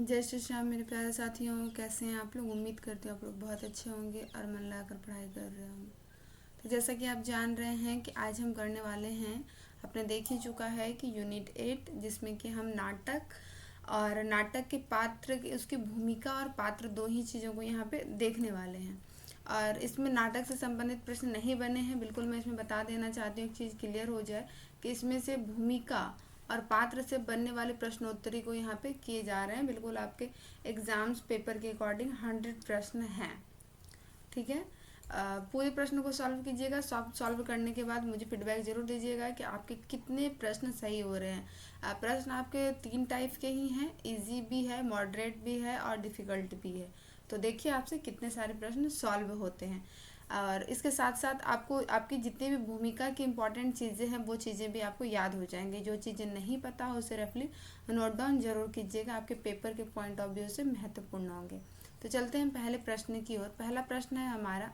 जय श्री श्याम मेरे प्यारे साथियों, कैसे हैं आप लोग। उम्मीद करते हो आप लोग बहुत अच्छे होंगे और मन लगाकर पढ़ाई कर रहे होंगे। तो जैसा कि आप जान रहे हैं कि आज हम करने वाले हैं, आपने देख ही चुका है कि यूनिट 8, जिसमें कि हम नाटक और नाटक के पात्र उसकी भूमिका और पात्र दो ही चीज़ों को यहाँ पे देखने वाले हैं। और इसमें नाटक से संबंधित प्रश्न नहीं बने हैं, बिल्कुल मैं इसमें बता देना चाहती हूँ, एक चीज़ क्लियर हो जाए कि इसमें से भूमिका और पात्र से बनने वाले प्रश्नोत्तरी को यहाँ पे किए जा रहे हैं। बिल्कुल आपके एग्जाम्स पेपर के अकॉर्डिंग 100 प्रश्न हैं, ठीक है। पूरे प्रश्न को सॉल्व कीजिएगा। सॉल्व करने के बाद मुझे फीडबैक जरूर दीजिएगा कि आपके कितने प्रश्न सही हो रहे हैं। प्रश्न आपके 3 टाइप के ही हैं, इजी भी है, मॉडरेट भी है और डिफ़िकल्ट भी है। तो देखिए आपसे कितने सारे प्रश्न सॉल्व होते हैं। और इसके साथ साथ आपको आपकी जितनी भी भूमिका की इम्पॉर्टेंट चीज़ें हैं वो चीज़ें भी आपको याद हो जाएंगी। जो चीज़ें नहीं पता हो उसे रफली नोट डाउन जरूर कीजिएगा, आपके पेपर के पॉइंट ऑफ व्यू से महत्वपूर्ण होंगे। तो चलते हैं पहले प्रश्न की ओर। पहला प्रश्न है हमारा,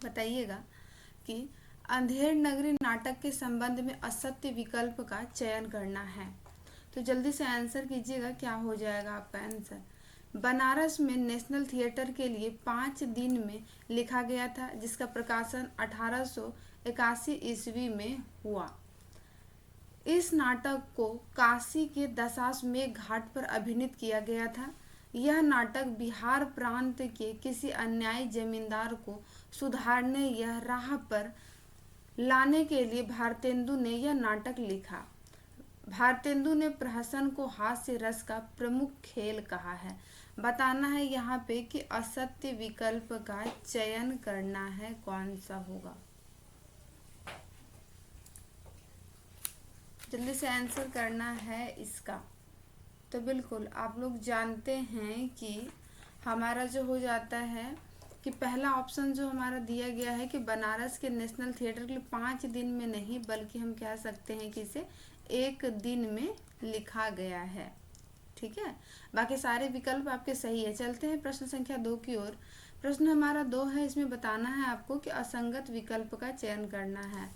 बताइएगा कि अंधेर नगरी नाटक के संबंध में असत्य विकल्प का चयन करना है। तो जल्दी से आंसर कीजिएगा, क्या हो जाएगा आपका आंसर। बनारस में नेशनल थिएटर के लिए 5 दिन में लिखा गया था, जिसका प्रकाशन 1881 ईस्वी में हुआ। इस नाटक को काशी के दशाश्वमेध घाट पर अभिनीत किया गया था। यह नाटक बिहार प्रांत के किसी अन्यायी जमींदार को सुधारने यह राह पर लाने के लिए भारतेंदु ने यह नाटक लिखा। भारतेंदु ने प्रहसन को हास्य रस का प्रमुख खेल कहा है। बताना है यहाँ पे कि असत्य विकल्प का चयन करना है, कौन सा होगा। जल्दी से आंसर करना है इसका। तो बिल्कुल आप लोग जानते हैं कि हमारा जो हो जाता है कि पहला ऑप्शन जो हमारा दिया गया है कि बनारस के नेशनल थिएटर के लिए 5 दिन में नहीं, बल्कि हम कह सकते हैं कि इसे 1 दिन में लिखा गया है, ठीक है। बाकी सारे विकल्प आपके सही है। चलते हैं प्रश्न संख्या 2 की ओर। प्रश्न हमारा 2 है, इसमें बताना है आपको कि असंगत विकल्प का चयन करना है।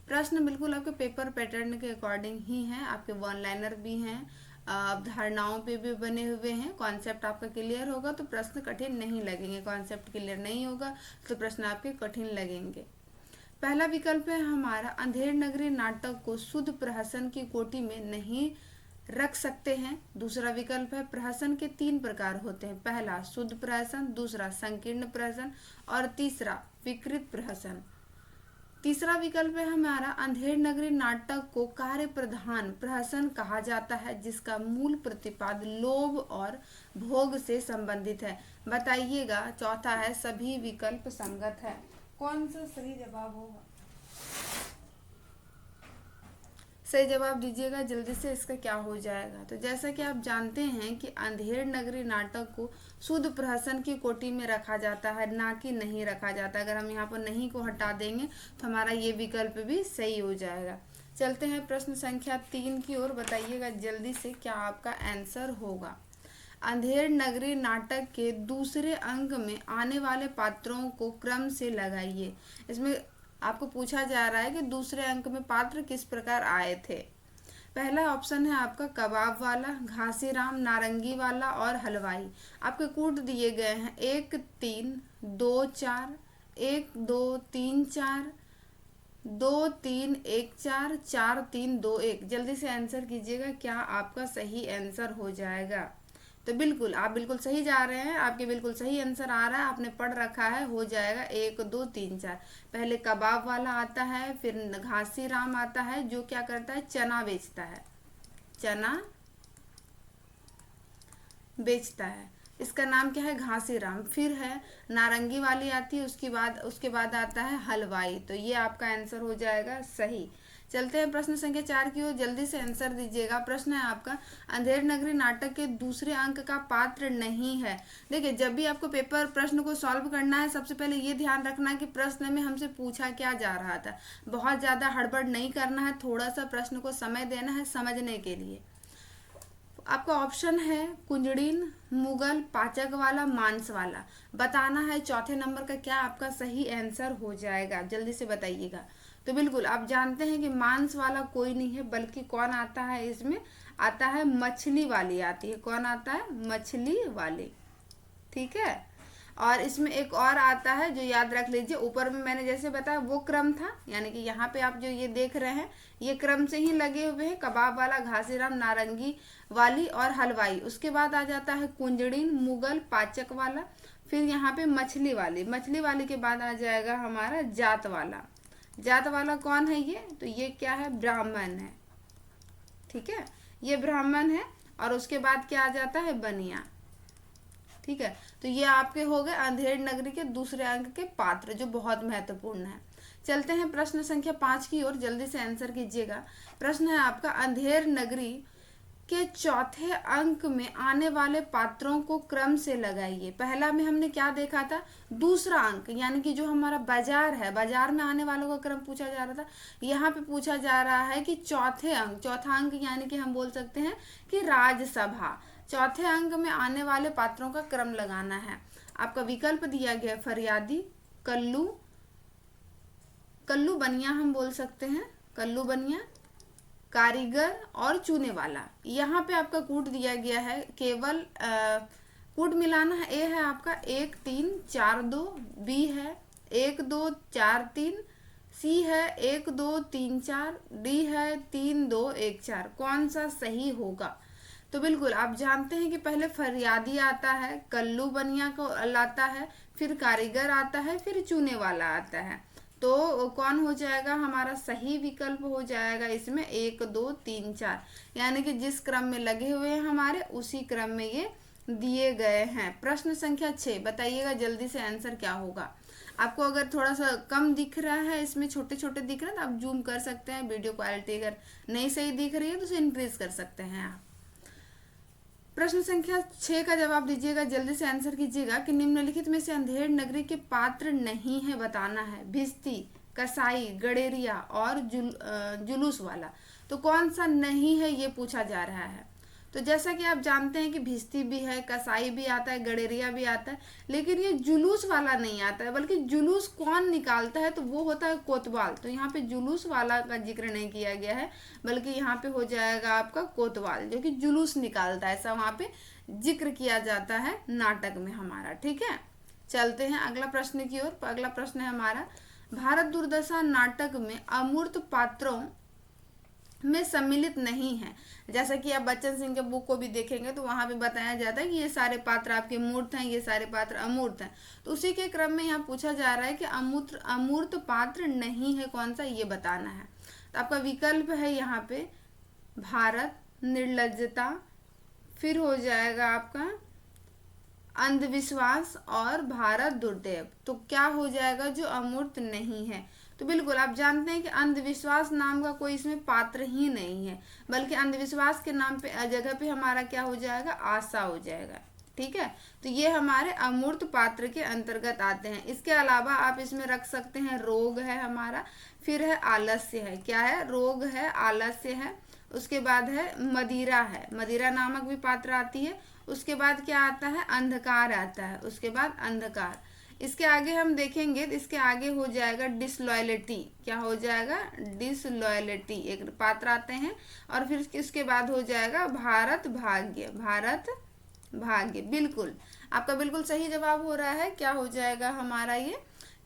प्रश्न बिल्कुल आपके पेपर पैटर्न के अकॉर्डिंग ही हैं, आपके वन लाइनर भी हैं, अवधारणाओं पे भी बने हुए हैं। कॉन्सेप्ट आपका क्लियर होगा तो प्रश्न कठिन नहीं लगेंगे, कॉन्सेप्ट क्लियर नहीं होगा तो प्रश्न आपके कठिन लगेंगे। पहला विकल्प है हमारा, अंधेर नगरी नाटक को शुद्ध प्रहसन की कोटि में नहीं रख सकते हैं। दूसरा विकल्प है, प्रहसन के 3 प्रकार होते हैं। पहला शुद्ध प्रहसन, दूसरा संकीर्ण प्रहसन और तीसरा विकृत प्रहसन। तीसरा विकल्प है हमारा, अंधेर नगरी नाटक को कार्य प्रधान प्रहसन कहा जाता है, जिसका मूल प्रतिपाद लोभ और भोग से संबंधित है। बताइएगा। चौथा है, सभी विकल्प संगत है। कौन सा सही जवाब होगा। सही जवाब दीजिएगा जल्दी से, इसका क्या हो जाएगा। तो जैसा कि आप जानते हैं कि अंधेर नगरी नाटक को शुद्ध प्रहसन की कोटि में रखा जाता है, ना कि नहीं रखा जाता। अगर हम यहाँ पर नहीं को हटा देंगे तो हमारा ये विकल्प भी सही हो जाएगा। चलते हैं प्रश्न संख्या 3 की ओर। बताइएगा जल्दी से क्या आपका आंसर होगा। अंधेर नगरी नाटक के दूसरे अंक में आने वाले पात्रों को क्रम से लगाइए। इसमें आपको पूछा जा रहा है कि दूसरे अंक में पात्र किस प्रकार आए थे। पहला ऑप्शन है आपका कबाब वाला, घासीराम, नारंगी वाला और हलवाई। आपके कोड दिए गए हैं 1 3 2 4, 1 2 3 4, 2 3 1 4, 4 3 2 1। जल्दी से आंसर कीजिएगा, क्या आपका सही आंसर हो जाएगा। तो बिल्कुल आप बिल्कुल सही जा रहे हैं, आपके बिल्कुल सही आंसर आ रहा है, आपने पढ़ रखा है। हो जाएगा 1 2 3 4। पहले कबाब वाला आता है, फिर घासी राम आता है जो क्या करता है, चना बेचता है, चना बेचता है। इसका नाम क्या है, घासी राम। फिर है नारंगी वाली आती है, उसके बाद आता है हलवाई। तो ये आपका आंसर हो जाएगा सही। चलते हैं प्रश्न संख्या 4 की ओर। जल्दी से आंसर दीजिएगा। प्रश्न है आपका, अंधेर नगरी नाटक के दूसरे अंक का पात्र नहीं है। देखिए, जब भी आपको पेपर प्रश्न को सॉल्व करना है, सबसे पहले ये ध्यान रखना है कि प्रश्न में हमसे पूछा क्या जा रहा था। बहुत ज़्यादा हड़बड़ नहीं करना है, थोड़ा सा प्रश्न को समय देना है समझने के लिए। आपका ऑप्शन है कुंजड़ीन, मुगल, पाचक वाला, मांस वाला। बताना है चौथे नंबर का क्या आपका सही आंसर हो जाएगा, जल्दी से बताइएगा। तो बिल्कुल आप जानते हैं कि मांस वाला कोई नहीं है, बल्कि कौन आता है इसमें, आता है मछली वाली आती है। कौन आता है? मछली वाली। ठीक है। और इसमें एक और आता है जो याद रख लीजिए, ऊपर में मैंने जैसे बताया वो क्रम था, यानी कि यहाँ पे आप जो ये देख रहे हैं ये क्रम से ही लगे हुए हैं, कबाब वाला, घासीराम, नारंगी वाली और हलवाई। उसके बाद आ जाता है कुंजड़ीन, मुगल, पाचक वाला, फिर यहाँ पे मछली वाली। मछली वाली के बाद आ जाएगा हमारा जात वाला। जात वाला कौन है ये? तो ये क्या है? ब्राह्मण है। ठीक है, ये ब्राह्मण है। और उसके बाद क्या आ जाता है? बनिया। ठीक है, तो ये आपके हो गए अंधेर नगरी के दूसरे अंक के पात्र, जो बहुत महत्वपूर्ण है। चलते हैं प्रश्न संख्या 5 की ओर, जल्दी से आंसर कीजिएगा। प्रश्न है आपका, अंधेर नगरी के चौथे अंक में आने वाले पात्रों को क्रम से लगाइए। पहला में हमने क्या देखा था? दूसरा अंक, यानी कि जो हमारा बाजार है, बाजार में आने वालों का क्रम पूछा जा रहा था। यहाँ पे पूछा जा रहा है कि चौथे अंक, चौथा अंक यानी कि हम बोल सकते हैं कि राजसभा, चौथे अंक में आने वाले पात्रों का क्रम लगाना है। आपका विकल्प दिया गया फरियादी, कल्लू, कल्लू बनिया हम बोल सकते हैं, कल्लू बनिया, कारीगर और चूने वाला। यहाँ पे आपका कूट दिया गया है, केवल कूट मिलाना है। ए है आपका 1 3 4 2, बी है 1 2 4 3, सी है 1 2 3 4, डी है 3 2 1 4। कौन सा सही होगा? तो बिल्कुल आप जानते हैं कि पहले फरियादी आता है, कल्लू बनिया को लाता है, फिर कारीगर आता है, फिर चूने वाला आता है। तो कौन हो जाएगा हमारा सही विकल्प? हो जाएगा इसमें 1 2 3 4, यानी कि जिस क्रम में लगे हुए हैं हमारे, उसी क्रम में ये दिए गए हैं। प्रश्न संख्या 6, बताइएगा जल्दी से आंसर क्या होगा। आपको अगर थोड़ा सा कम दिख रहा है, इसमें छोटे छोटे दिख रहा है, तो आप जूम कर सकते हैं। वीडियो क्वालिटी अगर नहीं सही दिख रही है तो उसे इंक्रीज कर सकते हैं आप। प्रश्न संख्या 6 का जवाब दीजिएगा, जल्दी से आंसर कीजिएगा कि निम्नलिखित में से अंधेर नगरी के पात्र नहीं है, बताना है। भिस्ती, कसाई, गडेरिया और जुलूस वाला। तो कौन सा नहीं है ये पूछा जा रहा है। तो जैसा कि आप जानते हैं कि भिस्ती भी है, कसाई भी आता है, गडेरिया भी आता है, लेकिन ये जुलूस वाला नहीं आता है। बल्कि जुलूस कौन निकालता है? तो वो होता है कोतवाल। तो यहाँ पे जुलूस वाला का जिक्र नहीं किया गया है, बल्कि यहाँ पे हो जाएगा आपका कोतवाल, जो कि जुलूस निकालता है, ऐसा वहाँ पे जिक्र किया जाता है नाटक में हमारा। ठीक है, चलते हैं अगला प्रश्न की ओर। अगला प्रश्न है हमारा, भारत दुर्दशा नाटक में अमूर्त पात्रों में सम्मिलित नहीं है। जैसा कि आप बच्चन सिंह के बुक को भी देखेंगे तो वहां पे बताया जाता है कि ये सारे पात्र आपके मूर्त हैं, ये सारे पात्र अमूर्त हैं। तो उसी के क्रम में यहाँ पूछा जा रहा है कि अमूर्त पात्र नहीं है, कौन सा, ये बताना है। तो आपका विकल्प है यहाँ पे भारत, निर्लज्जता, फिर हो जाएगा आपका अंधविश्वास और भारत दुर्दैव। तो क्या हो जाएगा जो अमूर्त नहीं है? तो बिल्कुल आप जानते हैं कि अंधविश्वास नाम का कोई इसमें पात्र ही नहीं है, बल्कि अंधविश्वास के नाम पे जगह पे हमारा क्या हो जाएगा? आशा हो जाएगा। ठीक है, तो ये हमारे अमूर्त पात्र के अंतर्गत आते हैं। इसके अलावा आप इसमें रख सकते हैं रोग है हमारा, फिर है आलस्य है, क्या है? रोग है, आलस्य है, उसके बाद है मदिरा है, मदिरा नामक भी पात्र आती है। उसके बाद क्या आता है? अंधकार आता है, उसके बाद अंधकार। इसके आगे हम देखेंगे तो इसके आगे हो जाएगा डिसलॉयलिटी। क्या हो जाएगा? डिसलॉयलिटी एक पात्र आते हैं। और फिर इसके बाद हो जाएगा भारत भाग्य, भारत भाग्य। बिल्कुल आपका बिल्कुल सही जवाब हो रहा है। क्या हो जाएगा हमारा ये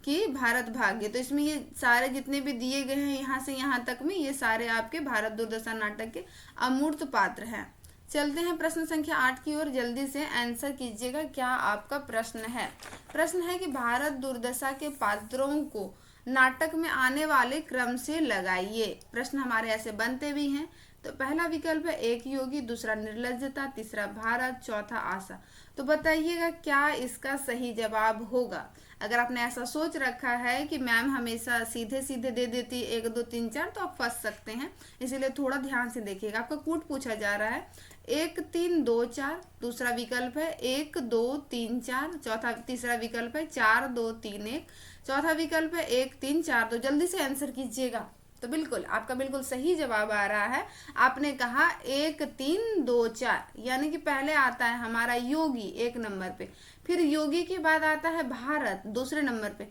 कि भारत भाग्य। तो इसमें ये सारे जितने भी दिए गए हैं यहाँ से यहाँ तक में, ये सारे आपके भारत दुर्दशा नाटक के अमूर्त पात्र हैं। चलते हैं प्रश्न संख्या 8 की ओर, जल्दी से आंसर कीजिएगा क्या आपका प्रश्न है। प्रश्न है कि भारत दुर्दशा के पात्रों को नाटक में आने वाले क्रम से लगाइए। प्रश्न हमारे ऐसे बनते भी हैं। तो पहला विकल्प है एक योगी, दूसरा निर्लज्जता, तीसरा भारत, चौथा आशा। तो बताइएगा क्या इसका सही जवाब होगा। अगर आपने ऐसा सोच रखा है कि मैम हमेशा सीधे सीधे दे देती 1 2 3 4, तो आप फंस सकते हैं, इसीलिए थोड़ा ध्यान से देखिएगा। आपका कूट पूछा जा रहा है 1 3 2 4, दूसरा विकल्प है 1 2 3 4, चौथा तीसरा विकल्प है 4 2 3 1, चौथा विकल्प है 1 3 4 2। जल्दी से आंसर कीजिएगा। तो बिल्कुल आपका बिल्कुल सही जवाब आ रहा है। आपने कहा 1 3 2 4, यानी कि पहले आता है हमारा योगी 1 नंबर पे, फिर योगी के बाद आता है भारत दूसरे नंबर पे,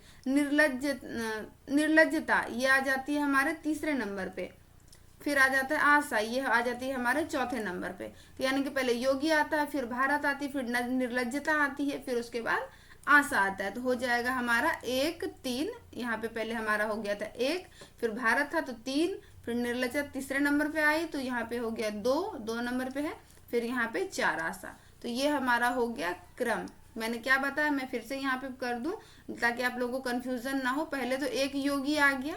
निर्लज्जता ये आ जाती है हमारे तीसरे नंबर पे, फिर आ जाता है आशा, ये आ जाती है हमारे चौथे नंबर पे। तो यानी कि पहले योगी आता है, फिर भारत आती है, फिर निर्लज्जता आती है, फिर उसके बाद आशा आता है। तो हो जाएगा हमारा 1 3, यहाँ पे पहले हमारा हो गया था 1, फिर भारत था तो 3, फिर निर्लज्जता तीसरे नंबर पे आई तो यहाँ पे हो गया 2 नंबर पे है, फिर यहाँ पे 4 आशा। तो ये हमारा हो गया क्रम। मैंने क्या बताया, मैं फिर से यहाँ पे कर दूं ताकि आप लोगों को कंफ्यूजन ना हो। पहले तो एक योगी आ गया,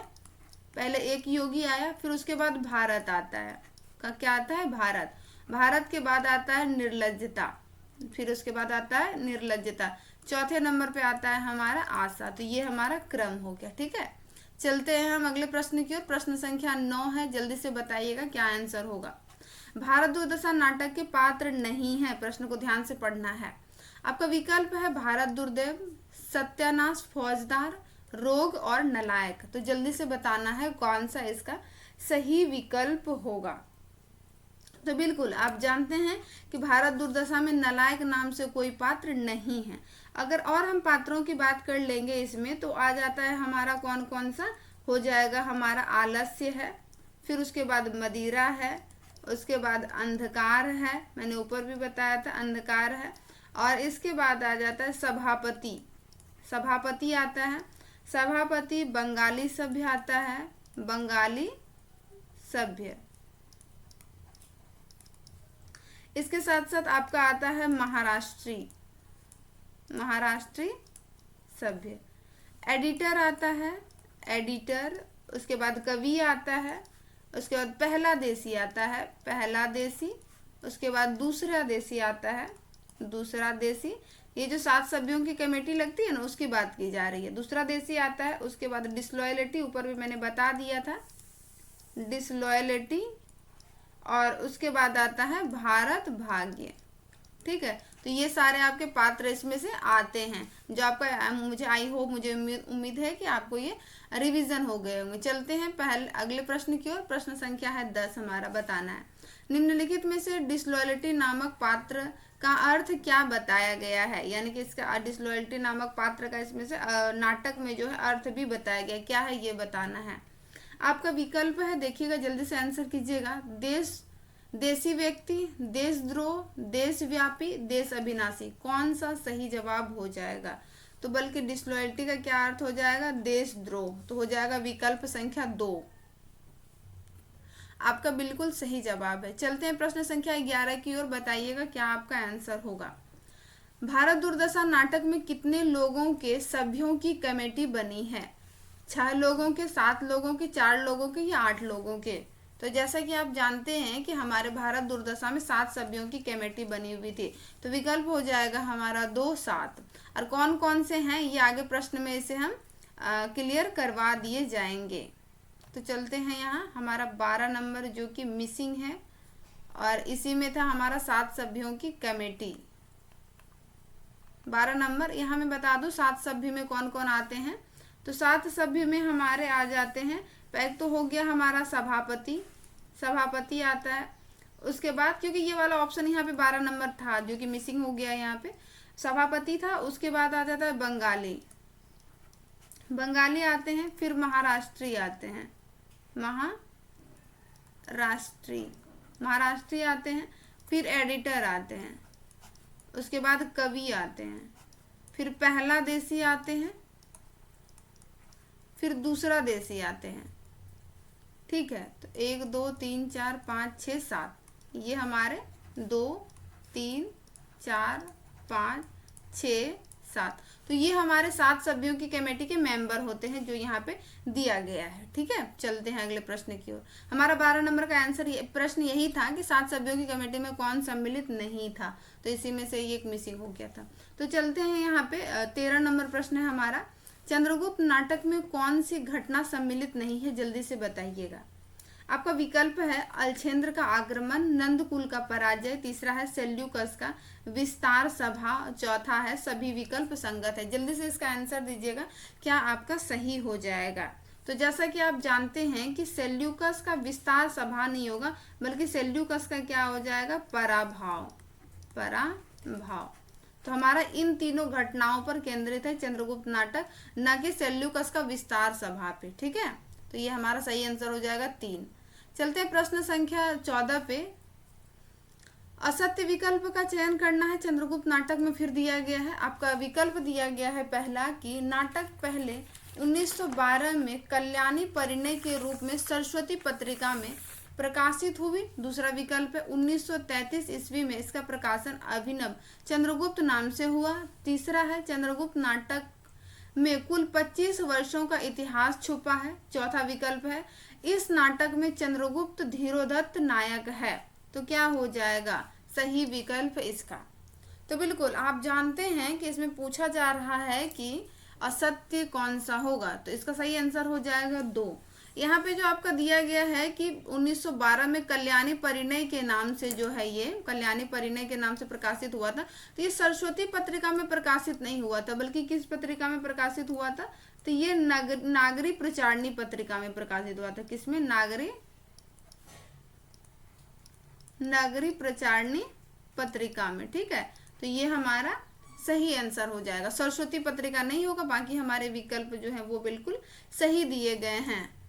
पहले एक योगी आया, फिर उसके बाद भारत आता है, का क्या आता है भारत, भारत के बाद आता है निर्लज्जता, फिर उसके बाद आता है निर्लज्जता, चौथे नंबर पे आता है हमारा आशा। तो ये हमारा क्रम हो गया। ठीक है, चलते हैं हम अगले प्रश्न की ओर। प्रश्न संख्या 9 है, जल्दी से बताइएगा क्या आंसर होगा। भारत दुर्दशा नाटक के पात्र नहीं है, प्रश्न को ध्यान से पढ़ना है। आपका विकल्प है भारत दुर्दैव, सत्यानाश, फौजदार, रोग और नलायक। तो जल्दी से बताना है कौन सा इसका सही विकल्प होगा। तो बिल्कुल आप जानते हैं कि भारत दुर्दशा में नलायक नाम से कोई पात्र नहीं है। अगर और हम पात्रों की बात कर लेंगे इसमें तो आ जाता है हमारा कौन कौन सा, हो जाएगा हमारा आलस्य है, फिर उसके बाद मदिरा है, उसके बाद अंधकार है, मैंने ऊपर भी बताया था अंधकार है, और इसके बाद आ जाता है सभापति, सभापति आता है, सभापति, बंगाली सभ्य आता है, बंगाली सभ्य। इसके साथ साथ आपका आता है महाराष्ट्री, महाराष्ट्री सभ्य, एडिटर आता है, एडिटर, उसके बाद कवि आता है, उसके बाद पहला देशी आता है, पहला देशी, उसके बाद दूसरा देशी आता है, दूसरा देशी। ये जो 7 सभ्यों की कमेटी लगती है ना उसकी बात की जा रही है, दूसरा देशी आता है। उसके बाद डिसलॉयलिटी, ऊपर भी मैंने बता दिया था डिसलॉयलिटी, और उसके बाद आता है भारत भाग्य। ठीक है, तो ये सारे आपके पात्र इसमें से आते हैं जो आपका, मुझे आई होप, मुझे उम्मीद है कि आपको ये रिवीजन हो गए होंगे। चलते हैं पहले अगले प्रश्न की ओर। प्रश्न संख्या है 10 हमारा, बताना है निम्नलिखित में से डिसलॉयलिटी नामक पात्र का अर्थ क्या बताया गया है। यानी कि इसका डिसलॉयलिटी नामक पात्र का इसमें से नाटक में जो है अर्थ भी बताया गया, क्या है ये बताना है। आपका विकल्प है, देखिएगा जल्दी से आंसर कीजिएगा। देशी व्यक्ति, देशद्रोह, देशव्यापी, देश अविनाशी। कौन सा सही जवाब हो जाएगा। तो बल्कि डिसलॉयल्टी का क्या अर्थ हो जाएगा, देशद्रोह। तो हो जाएगा विकल्प संख्या 2 आपका बिल्कुल सही जवाब है। चलते हैं प्रश्न संख्या 11 की ओर, बताइएगा क्या आपका आंसर होगा। भारत दुर्दशा नाटक में कितने लोगों के सभ्यों की कमेटी बनी है। 6 लोगों के, 7 लोगों के, 4 लोगों के या 8 लोगों के। तो जैसा कि आप जानते हैं कि हमारे भारत दुर्दशा में 7 सभ्यों की कमेटी बनी हुई थी, तो विकल्प हो जाएगा हमारा 2 7। और कौन कौन से हैं ये आगे प्रश्न में इसे हम क्लियर करवा दिए जाएंगे। तो चलते हैं यहाँ हमारा 12 नंबर जो कि मिसिंग है, और इसी में था हमारा 7 सभ्यों की कमेटी। 12 नंबर यहाँ मैं बता दूं 7 सभ्य में कौन कौन आते हैं। तो 7 सभ्य में हमारे आ जाते हैं, पहले तो हो गया हमारा सभापति, सभापति आता है। उसके बाद क्योंकि ये वाला ऑप्शन यहाँ पे 12 नंबर था जो कि मिसिंग हो गया, यहाँ पे सभापति था। उसके बाद आ जाता है बंगाली, बंगाली आते हैं, फिर महाराष्ट्री आते हैं, महाराष्ट्री, महाराष्ट्री आते हैं, फिर एडिटर आते हैं, उसके बाद कवि आते हैं, फिर पहला देशी आते हैं, फिर दूसरा देशी आते हैं। ठीक है, तो 1 2 3 4 5 6 7, ये हमारे 2 3 4 5 6 7, तो ये हमारे 7 सभ्यों की कमेटी के मेंबर होते हैं जो यहाँ पे दिया गया है। ठीक है, चलते हैं अगले प्रश्न की ओर। हमारा 12 नंबर का आंसर प्रश्न यही था कि 7 सभ्यों की कमेटी में कौन सम्मिलित नहीं था, तो इसी में से एक मिसिंग हो गया था। तो चलते हैं यहाँ पे 13 नंबर प्रश्न है हमारा, चंद्रगुप्त नाटक में कौन सी घटना सम्मिलित नहीं है, जल्दी से बताइएगा। आपका विकल्प है अलछेंद्र का आक्रमण, नंदकुल का पराजय, तीसरा है सेल्यूकस का विस्तार सभा, चौथा है सभी विकल्प संगत है। जल्दी से इसका आंसर दीजिएगा क्या आपका सही हो जाएगा। तो जैसा कि आप जानते हैं कि सेल्यूकस का विस्तार सभा नहीं होगा, बल्कि सेल्यूकस का क्या हो जाएगा, पराभव। पराभव। तो हमारा इन तीनों घटनाओं पर केंद्रित है चंद्रगुप्त नाटक, न कि सेल्यूकस का विस्तार सभा पे। ठीक है, तो ये हमारा सही आंसर हो जाएगा 3। चलते हैं प्रश्न संख्या 14 पे। असत्य विकल्प का चयन करना है चंद्रगुप्त नाटक में। फिर दिया गया है आपका विकल्प दिया गया है पहला कि नाटक पहले 1912 में कल्याणी परिणय के रूप में सरस्वती पत्रिका में प्रकाशित हुई। दूसरा विकल्प है 1933 ईस्वी में इसका प्रकाशन अभिनव चंद्रगुप्त नाम से हुआ। तीसरा है चंद्रगुप्त नाटक में कुल 25 वर्षों का इतिहास छुपा है। चौथा विकल्प है इस नाटक में चंद्रगुप्त धीरोदत्त नायक है। तो क्या हो जाएगा सही विकल्प इसका। तो बिल्कुल आप जानते हैं कि इसमें पूछा जा रहा है कि असत्य कौन सा होगा, तो इसका सही आंसर हो जाएगा 2। यहाँ पे जो आपका दिया गया है कि 1912 में कल्याणी परिणय के नाम से जो है ये कल्याणी परिणय के नाम से प्रकाशित हुआ था, तो ये सरस्वती पत्रिका में प्रकाशित नहीं हुआ था, बल्कि किस पत्रिका में प्रकाशित हुआ था, तो ये नागरी प्रचारणी पत्रिका में प्रकाशित हुआ था। किसमें, नागरी प्रचारणी पत्रिका में। ठीक है, तो ये हमारा सही आंसर हो जाएगा। सरस्वती पत्रिका नहीं होगा, बाकी हमारे विकल्प जो है वो बिल्कुल सही दिए गए हैं।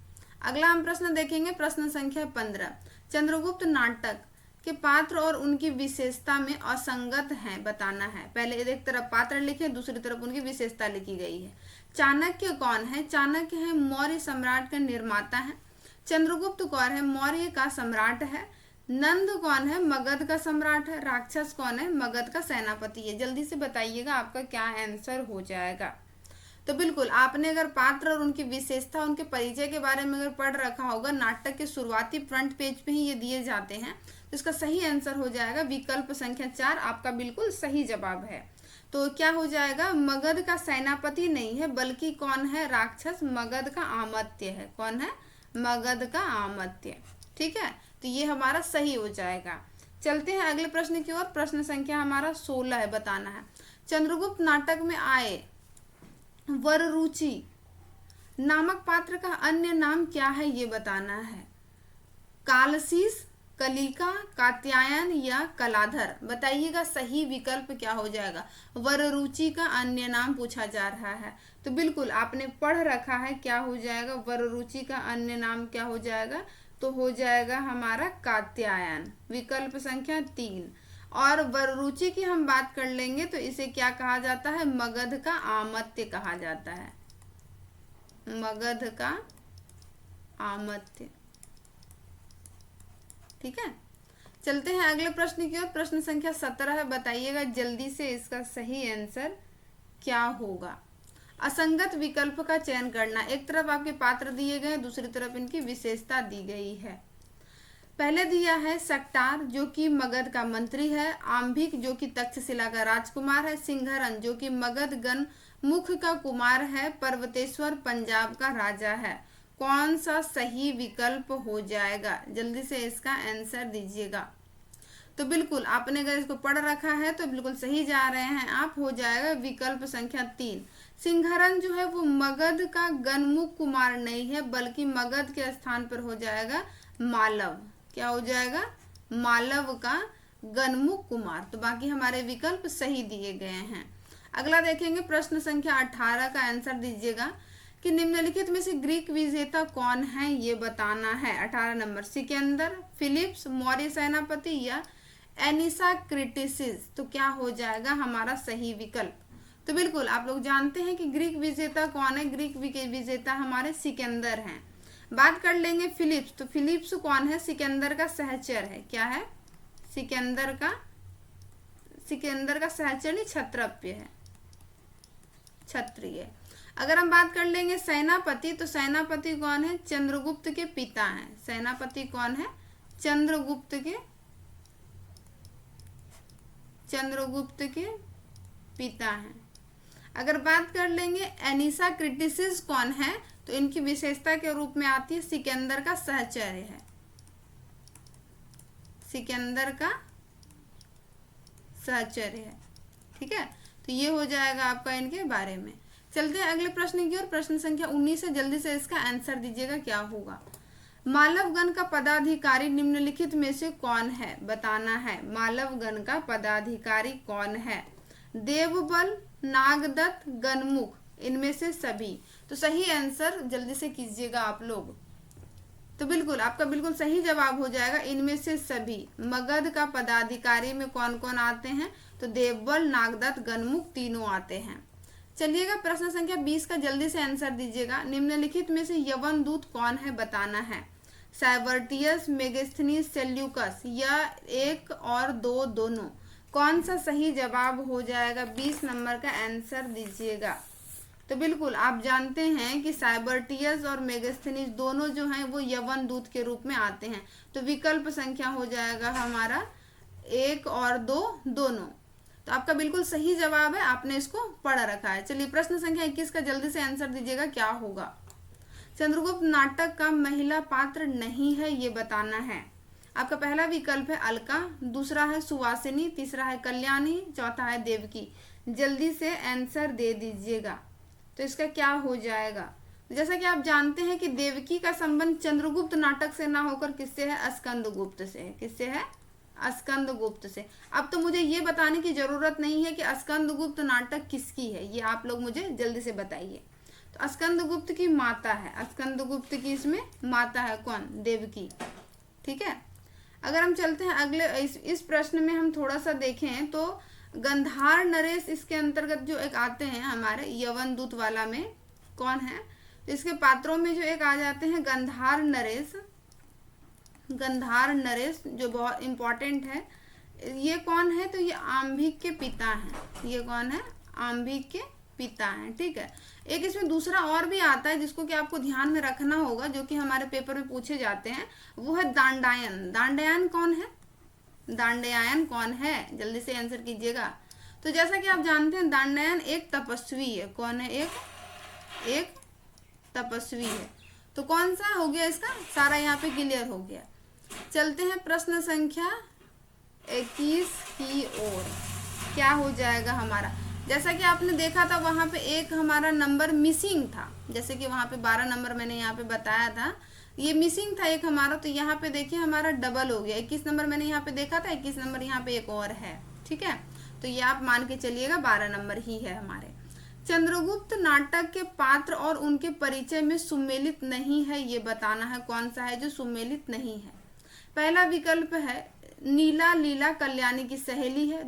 अगला हम प्रश्न देखेंगे, प्रश्न संख्या 15। चंद्रगुप्त नाटक के पात्र और उनकी विशेषता में असंगत हैं बताना है। पहले एक तरफ पात्र लिखे, दूसरी तरफ उनकी विशेषता लिखी गई है। चाणक्य कौन है, चाणक्य है मौर्य सम्राट का निर्माता है। चंद्रगुप्त कौन है, मौर्य का सम्राट है। नंद कौन है, मगध का सम्राट है। राक्षस कौन है, मगध का सेनापति है। जल्दी से बताइएगा आपका क्या आंसर हो जाएगा। तो बिल्कुल आपने अगर पात्र और उनकी विशेषता, उनके परिचय के बारे में अगर पढ़ रखा होगा, नाटक के शुरुआती फ्रंट पेज पे ही ये दिए जाते हैं, तो इसका सही आंसर हो जाएगा विकल्प संख्या 4 आपका बिल्कुल सही जवाब है। तो क्या हो जाएगा, मगध का सेनापति नहीं है, बल्कि कौन है, राक्षस मगध का आमत्य है। कौन है, मगध का आमत्य। ठीक है, तो ये हमारा सही हो जाएगा। चलते हैं अगले प्रश्न की ओर। प्रश्न संख्या हमारा 16 है, बताना है चंद्रगुप्त नाटक में आए वररुचि नामक पात्र का अन्य नाम क्या है, ये बताना है। कालसीस, कलिका, कात्यायन या कलाधर। बताइएगा सही विकल्प क्या हो जाएगा। वररुचि का अन्य नाम पूछा जा रहा है, तो बिल्कुल आपने पढ़ रखा है, क्या हो जाएगा, वररुचि का अन्य नाम क्या हो जाएगा, तो हो जाएगा हमारा कात्यायन। विकल्प संख्या 3। और वररुचि की हम बात कर लेंगे तो इसे क्या कहा जाता है, मगध का आमत्य कहा जाता है। मगध का आमत्य। ठीक है, चलते हैं अगले प्रश्न की ओर। प्रश्न संख्या 17 है, बताइएगा जल्दी से इसका सही आंसर क्या होगा। असंगत विकल्प का चयन करना। एक तरफ आपके पात्र दिए गए, दूसरी तरफ इनकी विशेषता दी गई है। पहले दिया है सक्टार जो कि मगध का मंत्री है। आम्भिक जो कि तक्षशिला का राजकुमार है। सिंघरन जो कि मगध गण मुख का कुमार है। पर्वतेश्वर पंजाब का राजा है। कौन सा सही विकल्प हो जाएगा, जल्दी से इसका आंसर दीजिएगा। तो बिल्कुल आपने अगर इसको पढ़ रखा है तो बिल्कुल सही जा रहे हैं आप, हो जाएगा विकल्प संख्या 3। सिंघरन जो है वो मगध का गणमुख कुमार नहीं है, बल्कि मगध के स्थान पर हो जाएगा मालव। क्या हो जाएगा, मालव का गणमुख कुमार। तो बाकी हमारे विकल्प सही दिए गए हैं। अगला देखेंगे प्रश्न संख्या 18 का आंसर दीजिएगा कि निम्नलिखित में से ग्रीक विजेता कौन है, ये बताना है। 18 नंबर, सिकंदर, फिलिप्स, मौर्य सेनापति या एनिसाक्रिटिसिस। तो क्या हो जाएगा हमारा सही विकल्प। तो बिल्कुल आप लोग जानते हैं कि ग्रीक विजेता कौन है। ग्रीक विजेता हमारे सिकंदर हैं। बात कर लेंगे फिलिप्स, तो फिलिप्स कौन है, सिकंदर का सहचर है। क्या है, सिकंदर का सहचर नहीं, क्षत्रप्य है, क्षत्रिय। अगर हम बात कर लेंगे सेनापति, तो सेनापति कौन है, चंद्रगुप्त के पिता हैं। सेनापति कौन है, चंद्रगुप्त के पिता हैं। अगर बात कर लेंगे एनिसाक्रिटिसिस कौन है, तो इनकी विशेषता के रूप में आती है सिकंदर का सहचर्य है। सिकंदर का सहचर्य है। ठीक है, तो ये हो जाएगा आपका इनके बारे में। चलते हैं अगले प्रश्न की ओर। प्रश्न संख्या 19 है, जल्दी से इसका आंसर दीजिएगा क्या होगा। मालवगण का पदाधिकारी निम्नलिखित में से कौन है, बताना है। मालवगण का पदाधिकारी कौन है? देवबल, नागदत्त, गणमुख, इनमें से सभी। तो सही आंसर जल्दी से कीजिएगा आप लोग। तो बिल्कुल आपका बिल्कुल सही जवाब हो जाएगा इनमें से सभी। मगध का पदाधिकारी में कौन कौन आते हैं? तो देवबल, नागदत्त, गणमुख तीनों आते हैं। चलिएगा प्रश्न संख्या 20 का जल्दी से आंसर दीजिएगा। निम्नलिखित में से यवन दूत कौन है, बताना है। साइबर्टियस, मेगास्थनीज, सेल्यूकस या 1 और 2 दोनों? कौन सा सही जवाब हो जाएगा? 20 नंबर का आंसर दीजिएगा। तो बिल्कुल आप जानते हैं कि साइबर्टियस और मेगास्थनीज दोनों जो हैं वो यवन दूत के रूप में आते हैं। तो विकल्प संख्या हो जाएगा हमारा 1 और 2 दोनों। तो आपका बिल्कुल सही जवाब है, आपने इसको पढ़ा रखा है। चलिए प्रश्न संख्या 21 का जल्दी से आंसर दीजिएगा क्या होगा। चंद्रगुप्त नाटक का महिला पात्र नहीं है, ये बताना है। आपका पहला विकल्प है अलका, दूसरा है सुवासिनी, तीसरा है कल्याणी, चौथा है देवकी। जल्दी से आंसर दे दीजिएगा। तो इसका क्या हो जाएगा? जैसा कि आप जानते हैं कि देवकी का संबंध चंद्रगुप्त नाटक से ना होकर किससे है? स्कंदगुप्त से है। किससे है? स्कंदगुप्त से। अब तो मुझे ये बताने की जरूरत नहीं है कि स्कंदगुप्त नाटक किसकी है, ये आप लोग मुझे जल्दी से बताइए। तो स्कंदगुप्त की माता है। स्कंदगुप्त की इसमें माता है कौन? देवकी। ठीक है। अगर हम चलते हैं अगले इस प्रश्न में हम थोड़ा सा देखें तो गंधार नरेश इसके अंतर्गत जो एक आते हैं हमारे यवन दूत वाला में कौन है? तो इसके पात्रों में जो एक आ जाते हैं गंधार नरेश। गंधार नरेश जो बहुत इंपॉर्टेंट है, ये कौन है? तो ये आंभिक के पिता हैं। ये कौन है? आंभिक के पिता हैं। ठीक है। एक इसमें दूसरा और भी आता है जिसको कि आपको ध्यान में रखना होगा, जो कि हमारे पेपर में पूछे जाते हैं, वो है दांडायन। दांडायन कौन है? दांडायन कौन है? जल्दी से आंसर कीजिएगा। तो जैसा कि आप जानते हैं दांडायन एक तपस्वी है। कौन है? एक तपस्वी है। तो कौन सा हो गया? इसका सारा यहाँ पे क्लियर हो गया। चलते हैं प्रश्न संख्या 21 की ओर। क्या हो जाएगा हमारा? जैसा कि आपने देखा था वहां पे एक हमारा नंबर मिसिंग था, जैसे कि वहां पे 12 नंबर मैंने यहाँ पे बताया था, ये मिसिंग था एक हमारा। तो यहाँ पे देखिए हमारा डबल हो गया। 21 नंबर मैंने यहाँ पे देखा था, 21 नंबर यहाँ पे एक और है। ठीक है। तो ये आप मान के चलिएगा 12 नंबर ही है हमारे। चंद्रगुप्त नाटक के पात्र और उनके परिचय में सुमेलित नहीं है, ये बताना है। कौन सा है जो सुमेलित नहीं है? पहला विकल्प है नीला, लीला कल्याणी की सहेली है।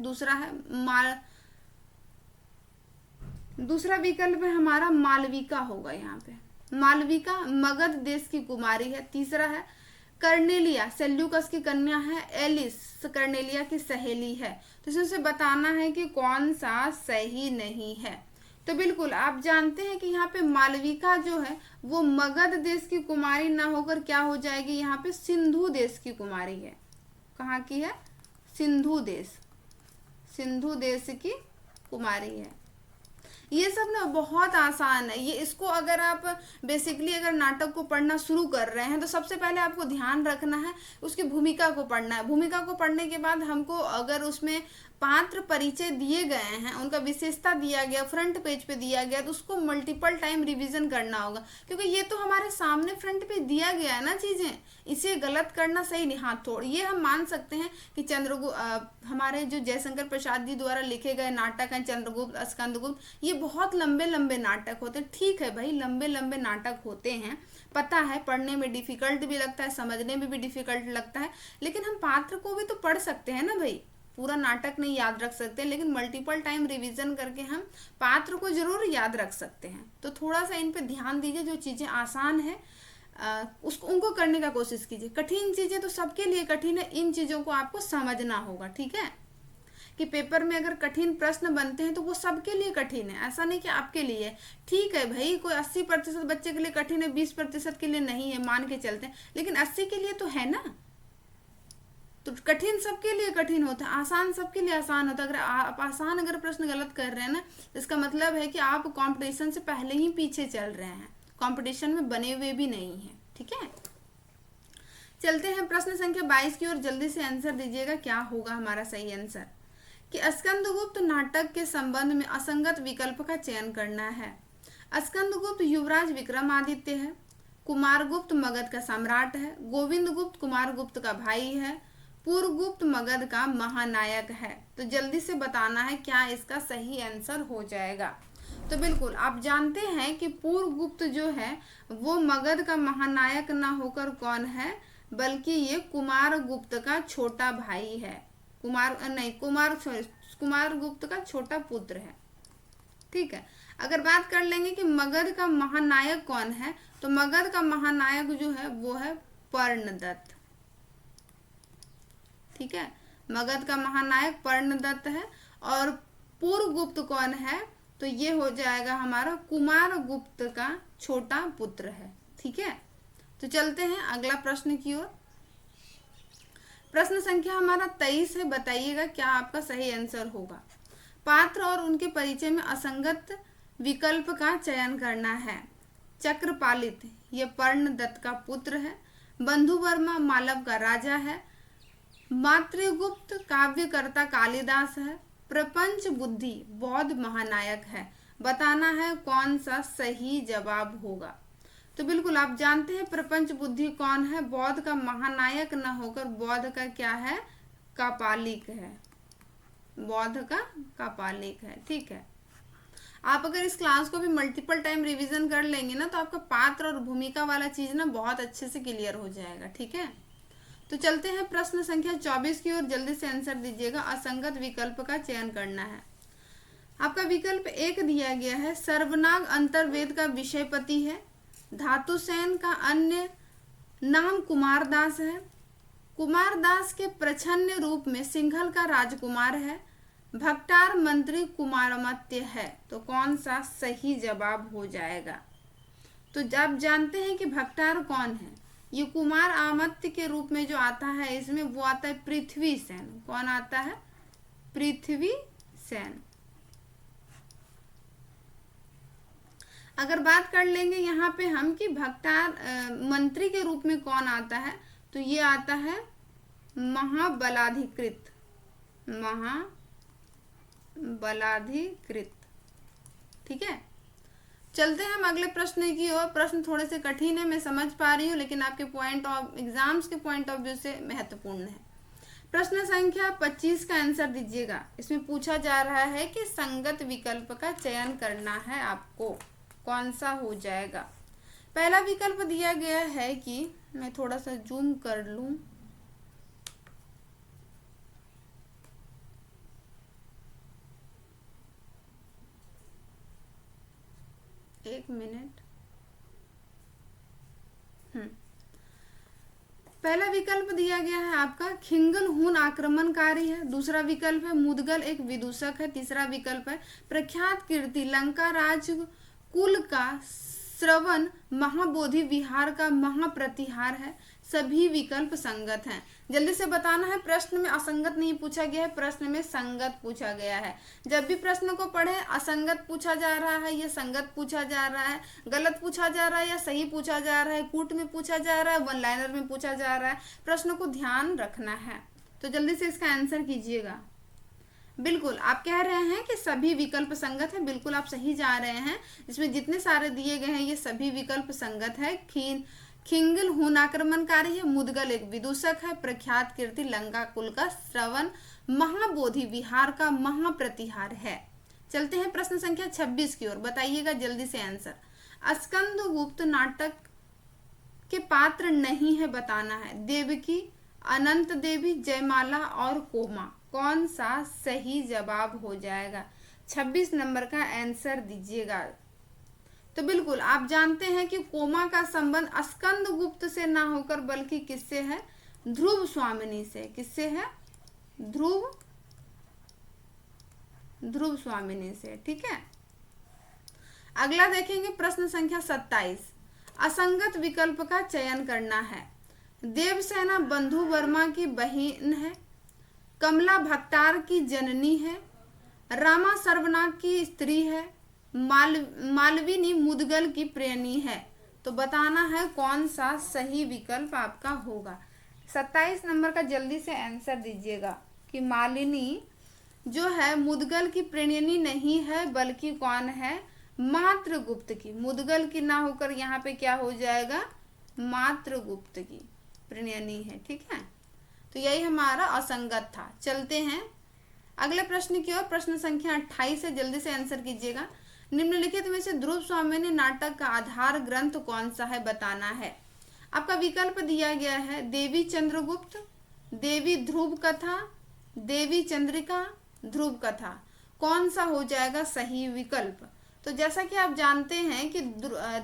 दूसरा विकल्प है हमारा मालविका होगा। यहाँ पे मालविका मगध देश की कुमारी है। तीसरा है कर्नेलिया, सेल्यूकस की कन्या है। एलिस कर्नेलिया की सहेली है। तो इसमें से बताना है कि कौन सा सही नहीं है। तो बिल्कुल आप जानते हैं कि यहाँ पे मालविका जो है वो मगध देश की कुमारी ना होकर क्या हो जाएगी? यहाँ पे सिंधु देश की कुमारी है। कहाँ की है? सिंधु देश। सिंधु देश की कुमारी है। ये सब ना बहुत आसान है। ये इसको अगर आप बेसिकली अगर नाटक को पढ़ना शुरू कर रहे हैं तो सबसे पहले आपको ध्यान रखना है उसकी भूमिका को पढ़ना है। भूमिका को पढ़ने के बाद हमको अगर उसमें पात्र परिचय दिए गए हैं, उनका विशेषता दिया गया, फ्रंट पेज पे दिया गया, तो उसको मल्टीपल टाइम रिवीजन करना होगा, क्योंकि ये तो हमारे सामने फ्रंट पे दिया गया है ना चीजें, इसे गलत करना सही नहीं। हाँ थोड़ा ये हम मान सकते हैं कि हमारे जो जयशंकर प्रसाद जी द्वारा लिखे गए नाटक हैं चंद्रगुप्त, स्कंदगुप्त, ये बहुत लंबे लंबे नाटक होते हैं। ठीक है भाई, लंबे लंबे नाटक होते हैं, पता है, पढ़ने में डिफिकल्ट भी लगता है, समझने में भी डिफिकल्ट लगता है, लेकिन हम पात्र को भी तो पढ़ सकते हैं ना भाई। पूरा नाटक नहीं याद रख सकते, लेकिन मल्टीपल टाइम रिवीजन करके हम पात्र को जरूर याद रख सकते हैं। तो थोड़ा सा इन पे ध्यान दीजिए। जो चीजें आसान है उसको उनको करने का कोशिश कीजिए। कठिन चीजें तो सबके लिए कठिन है, इन चीजों को आपको समझना होगा। ठीक है, कि पेपर में अगर कठिन प्रश्न बनते हैं तो वो सबके लिए कठिन है, ऐसा नहीं कि आपके लिए। ठीक है भाई, कोई 80% बच्चे के लिए कठिन है, 20% के लिए नहीं है, मान के चलते हैं, लेकिन 80 के लिए तो है ना। तो कठिन सबके लिए कठिन होता है, आसान सबके लिए आसान होता है। अगर आप आसान अगर प्रश्न गलत कर रहे हैं ना, इसका मतलब है कि आप कंपटीशन से पहले ही पीछे चल रहे हैं, कंपटीशन में बने हुए भी नहीं है। ठीक है, चलते हैं प्रश्न संख्या 22 की ओर। जल्दी से आंसर दीजिएगा, क्या होगा हमारा सही आंसर। कि स्कंदगुप्त नाटक के संबंध में असंगत विकल्प का चयन करना है। स्कंदगुप्त युवराज विक्रमादित्य है। कुमारगुप्त मगध का सम्राट है। गोविंदगुप्त कुमारगुप्त का भाई है। पुरगुप्त मगध का महानायक है। तो जल्दी से बताना है क्या इसका सही आंसर हो जाएगा। तो बिल्कुल आप जानते हैं कि पुरगुप्त जो है वो मगध का महानायक ना होकर कौन है, बल्कि ये कुमारगुप्त का छोटा भाई है। कुमारगुप्त का छोटा पुत्र है। ठीक है। अगर बात कर लेंगे कि मगध का महानायक कौन है, तो मगध का महानायक जो है वो है पर्णदत्त। ठीक है, मगध का महानायक पर्णदत्त है। और पुरगुप्त कौन है, तो ये हो जाएगा हमारा कुमारगुप्त का छोटा पुत्र है। ठीक है, तो चलते हैं अगला प्रश्न की ओर। प्रश्न संख्या हमारा 23 है। बताइएगा क्या आपका सही आंसर होगा। पात्र और उनके परिचय में असंगत विकल्प का चयन करना है। चक्रपालित ये पर्णदत्त का पुत्र है। बंधुवर्मा मालव का राजा है। मातृगुप्त काव्यकर्ता कालिदास है। प्रपंच बुद्धि बौद्ध महानायक है। बताना है कौन सा सही जवाब होगा। तो बिल्कुल आप जानते हैं प्रपंच बुद्धि कौन है, बौद्ध का महानायक न होकर बौद्ध का क्या है, कापालिक है। बौद्ध का कापालिक है। ठीक है, आप अगर इस क्लास को भी मल्टीपल टाइम रिवीजन कर लेंगे ना, तो आपका पात्र और भूमिका वाला चीज ना बहुत अच्छे से क्लियर हो जाएगा। ठीक है, तो चलते हैं प्रश्न संख्या 24 की ओर। जल्दी से आंसर दीजिएगा। असंगत विकल्प का चयन करना है। आपका विकल्प 1 दिया गया है, सर्वनाग अंतर्वेद का विषयपति है। धातुसेन का अन्य नाम कुमारदास है। कुमारदास के प्रछन्न रूप में सिंघल का राजकुमार है। भट्टार मंत्री कुमारमत्य है। तो कौन सा सही जवाब हो जाएगा। तो जब जानते हैं कि भट्टार कौन है, ये कुमार आमत्य के रूप में जो आता है, इसमें वो आता है पृथ्वी सेन। कौन आता है, पृथ्वी सेन। अगर बात कर लेंगे यहाँ पे हम कि भट्टार मंत्री के रूप में कौन आता है, तो ये आता है महाबलाधिकृत। महाबलाधिकृत। ठीक है, चलते हैं हम अगले प्रश्न की ओर। प्रश्न थोड़े से कठिन है, मैं समझ पा रही हूँ, लेकिन आपके पॉइंट ऑफ एग्जाम्स के पॉइंट ऑफ व्यू से महत्वपूर्ण है। प्रश्न संख्या 25 का आंसर दीजिएगा। इसमें पूछा जा रहा है कि संगत विकल्प का चयन करना है आपको, कौन सा हो जाएगा। पहला विकल्प दिया गया है कि मैं थोड़ा सा जूम कर लूं, एक मिनट। पहला विकल्प दिया गया है आपका खिंगल हून आक्रमणकारी है। दूसरा विकल्प है मुदगल एक विदूषक है। तीसरा विकल्प है प्रख्यात कीर्ति लंका राज कुल का श्रवण महाबोधि विहार का महाप्रतिहार है। सभी विकल्प संगत हैं। जल्दी से बताना है। प्रश्न में असंगत नहीं पूछा गया है, प्रश्न में संगत पूछा गया है। जब भी प्रश्न को पढ़े असंगत पूछा जा रहा है या संगत पूछा जा रहा है, गलत पूछा जा रहा है या सही पूछा जा रहा है, कूट में पूछा जा रहा है, वन लाइनर में पूछा जा रहा है, प्रश्न को ध्यान रखना है। तो जल्दी से इसका आंसर कीजिएगा। बिल्कुल आप कह रहे हैं कि सभी विकल्प संगत है। बिल्कुल आप सही जा रहे हैं। इसमें जितने सारे दिए गए हैं ये सभी विकल्प संगत है। खिंगल हून आक्रमणकारी है। मुदगल एक विदूषक है। प्रख्यात कीर्ति लंका कुल का श्रवण महाबोधि विहार का महाप्रतिहार है। चलते हैं प्रश्न संख्या 26 की ओर। बताइएगा जल्दी से आंसर। स्कंदगुप्त नाटक के पात्र नहीं है, बताना है। देवकी, अनंत देवी, जयमाला और कोमा। कौन सा सही जवाब हो जाएगा। 26 नंबर का आंसर दीजिएगा। तो बिल्कुल आप जानते हैं कि कोमा का संबंध स्कंदगुप्त से ना होकर बल्कि किससे है, ध्रुव स्वामिनी से। किससे है, ध्रुव स्वामिनी से। ठीक है, अगला देखेंगे प्रश्न संख्या 27। असंगत विकल्प का चयन करना है। देवसेना बंधु वर्मा की बहन है। कमला भट्टार की जननी है। रामा सर्वनाग की स्त्री है। मालविनी मुदगल की प्रेमी है। तो बताना है कौन सा सही विकल्प आपका होगा। 27 नंबर का जल्दी से आंसर दीजिएगा कि मालिनी जो है मुदगल की प्रेमी नहीं है, बल्कि कौन है, मातृगुप्त की, मुदगल की ना होकर यहाँ पे क्या हो जाएगा, मातृगुप्त की, प्रणयनी है, ठीक है। तो यही हमारा असंगत था। चलते हैं अगले प्रश्न की ओर। प्रश्न संख्या 28 है, जल्दी से आंसर कीजिएगा। निम्नलिखित में से ध्रुव स्वामिनी नाटक का आधार ग्रंथ कौन सा है, बताना है। आपका विकल्प दिया गया है देवी चंद्रगुप्त, देवी ध्रुव कथा, देवी चंद्रिका, ध्रुव कथा। कौन सा हो जाएगा सही विकल्प? तो जैसा कि आप जानते हैं कि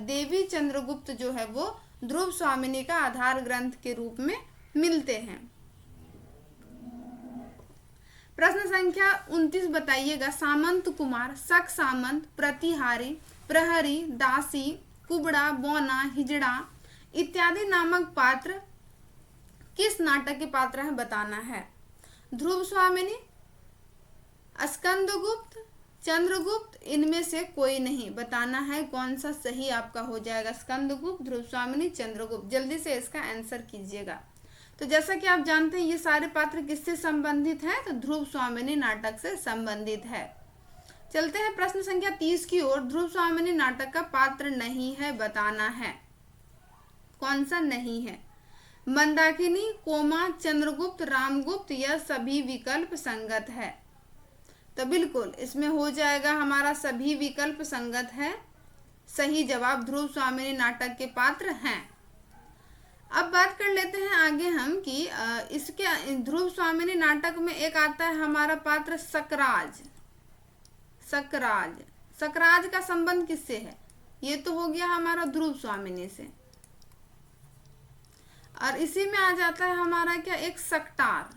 देवी चंद्रगुप्त जो है वो ध्रुव स्वामिनी का आधार ग्रंथ के रूप में मिलते हैं। प्रश्न संख्या 29 बताइएगा। सामंत कुमार, शक सामंत, प्रतिहारी, प्रहरी, दासी, कुबड़ा, बौना, हिजड़ा इत्यादि नामक पात्र किस नाटक के पात्र हैं, बताना है। ध्रुव स्वामिनी, स्कंदगुप्त, चंद्रगुप्त, इनमें से कोई नहीं, बताना है कौन सा सही आपका हो जाएगा। स्कंदगुप्त, ध्रुव स्वामिनी, चंद्रगुप्त। जल्दी से इसका आंसर कीजिएगा। तो जैसा कि आप जानते हैं ये सारे पात्र किससे संबंधित हैं, तो ध्रुव स्वामिनी नाटक से संबंधित है। चलते हैं प्रश्न संख्या 30 की ओर। ध्रुव स्वामिनी नाटक का पात्र नहीं है, बताना है। कौन सा नहीं है? मंदाकिनी, कोमा, चंद्रगुप्त, रामगुप्त, यह सभी विकल्प संगत है। तो बिल्कुल इसमें हो जाएगा हमारा सभी विकल्प संगत है। सही जवाब ध्रुव स्वामिनी नाटक के पात्र हैं। अब बात कर लेते हैं आगे हम कि इसके ध्रुव स्वामिनी नाटक में एक आता है हमारा पात्र सकराज। सकराज, सकराज का संबंध किससे है? ये तो हो गया हमारा ध्रुव स्वामिनी से। और इसी में आ जाता है हमारा क्या, एक सकटार।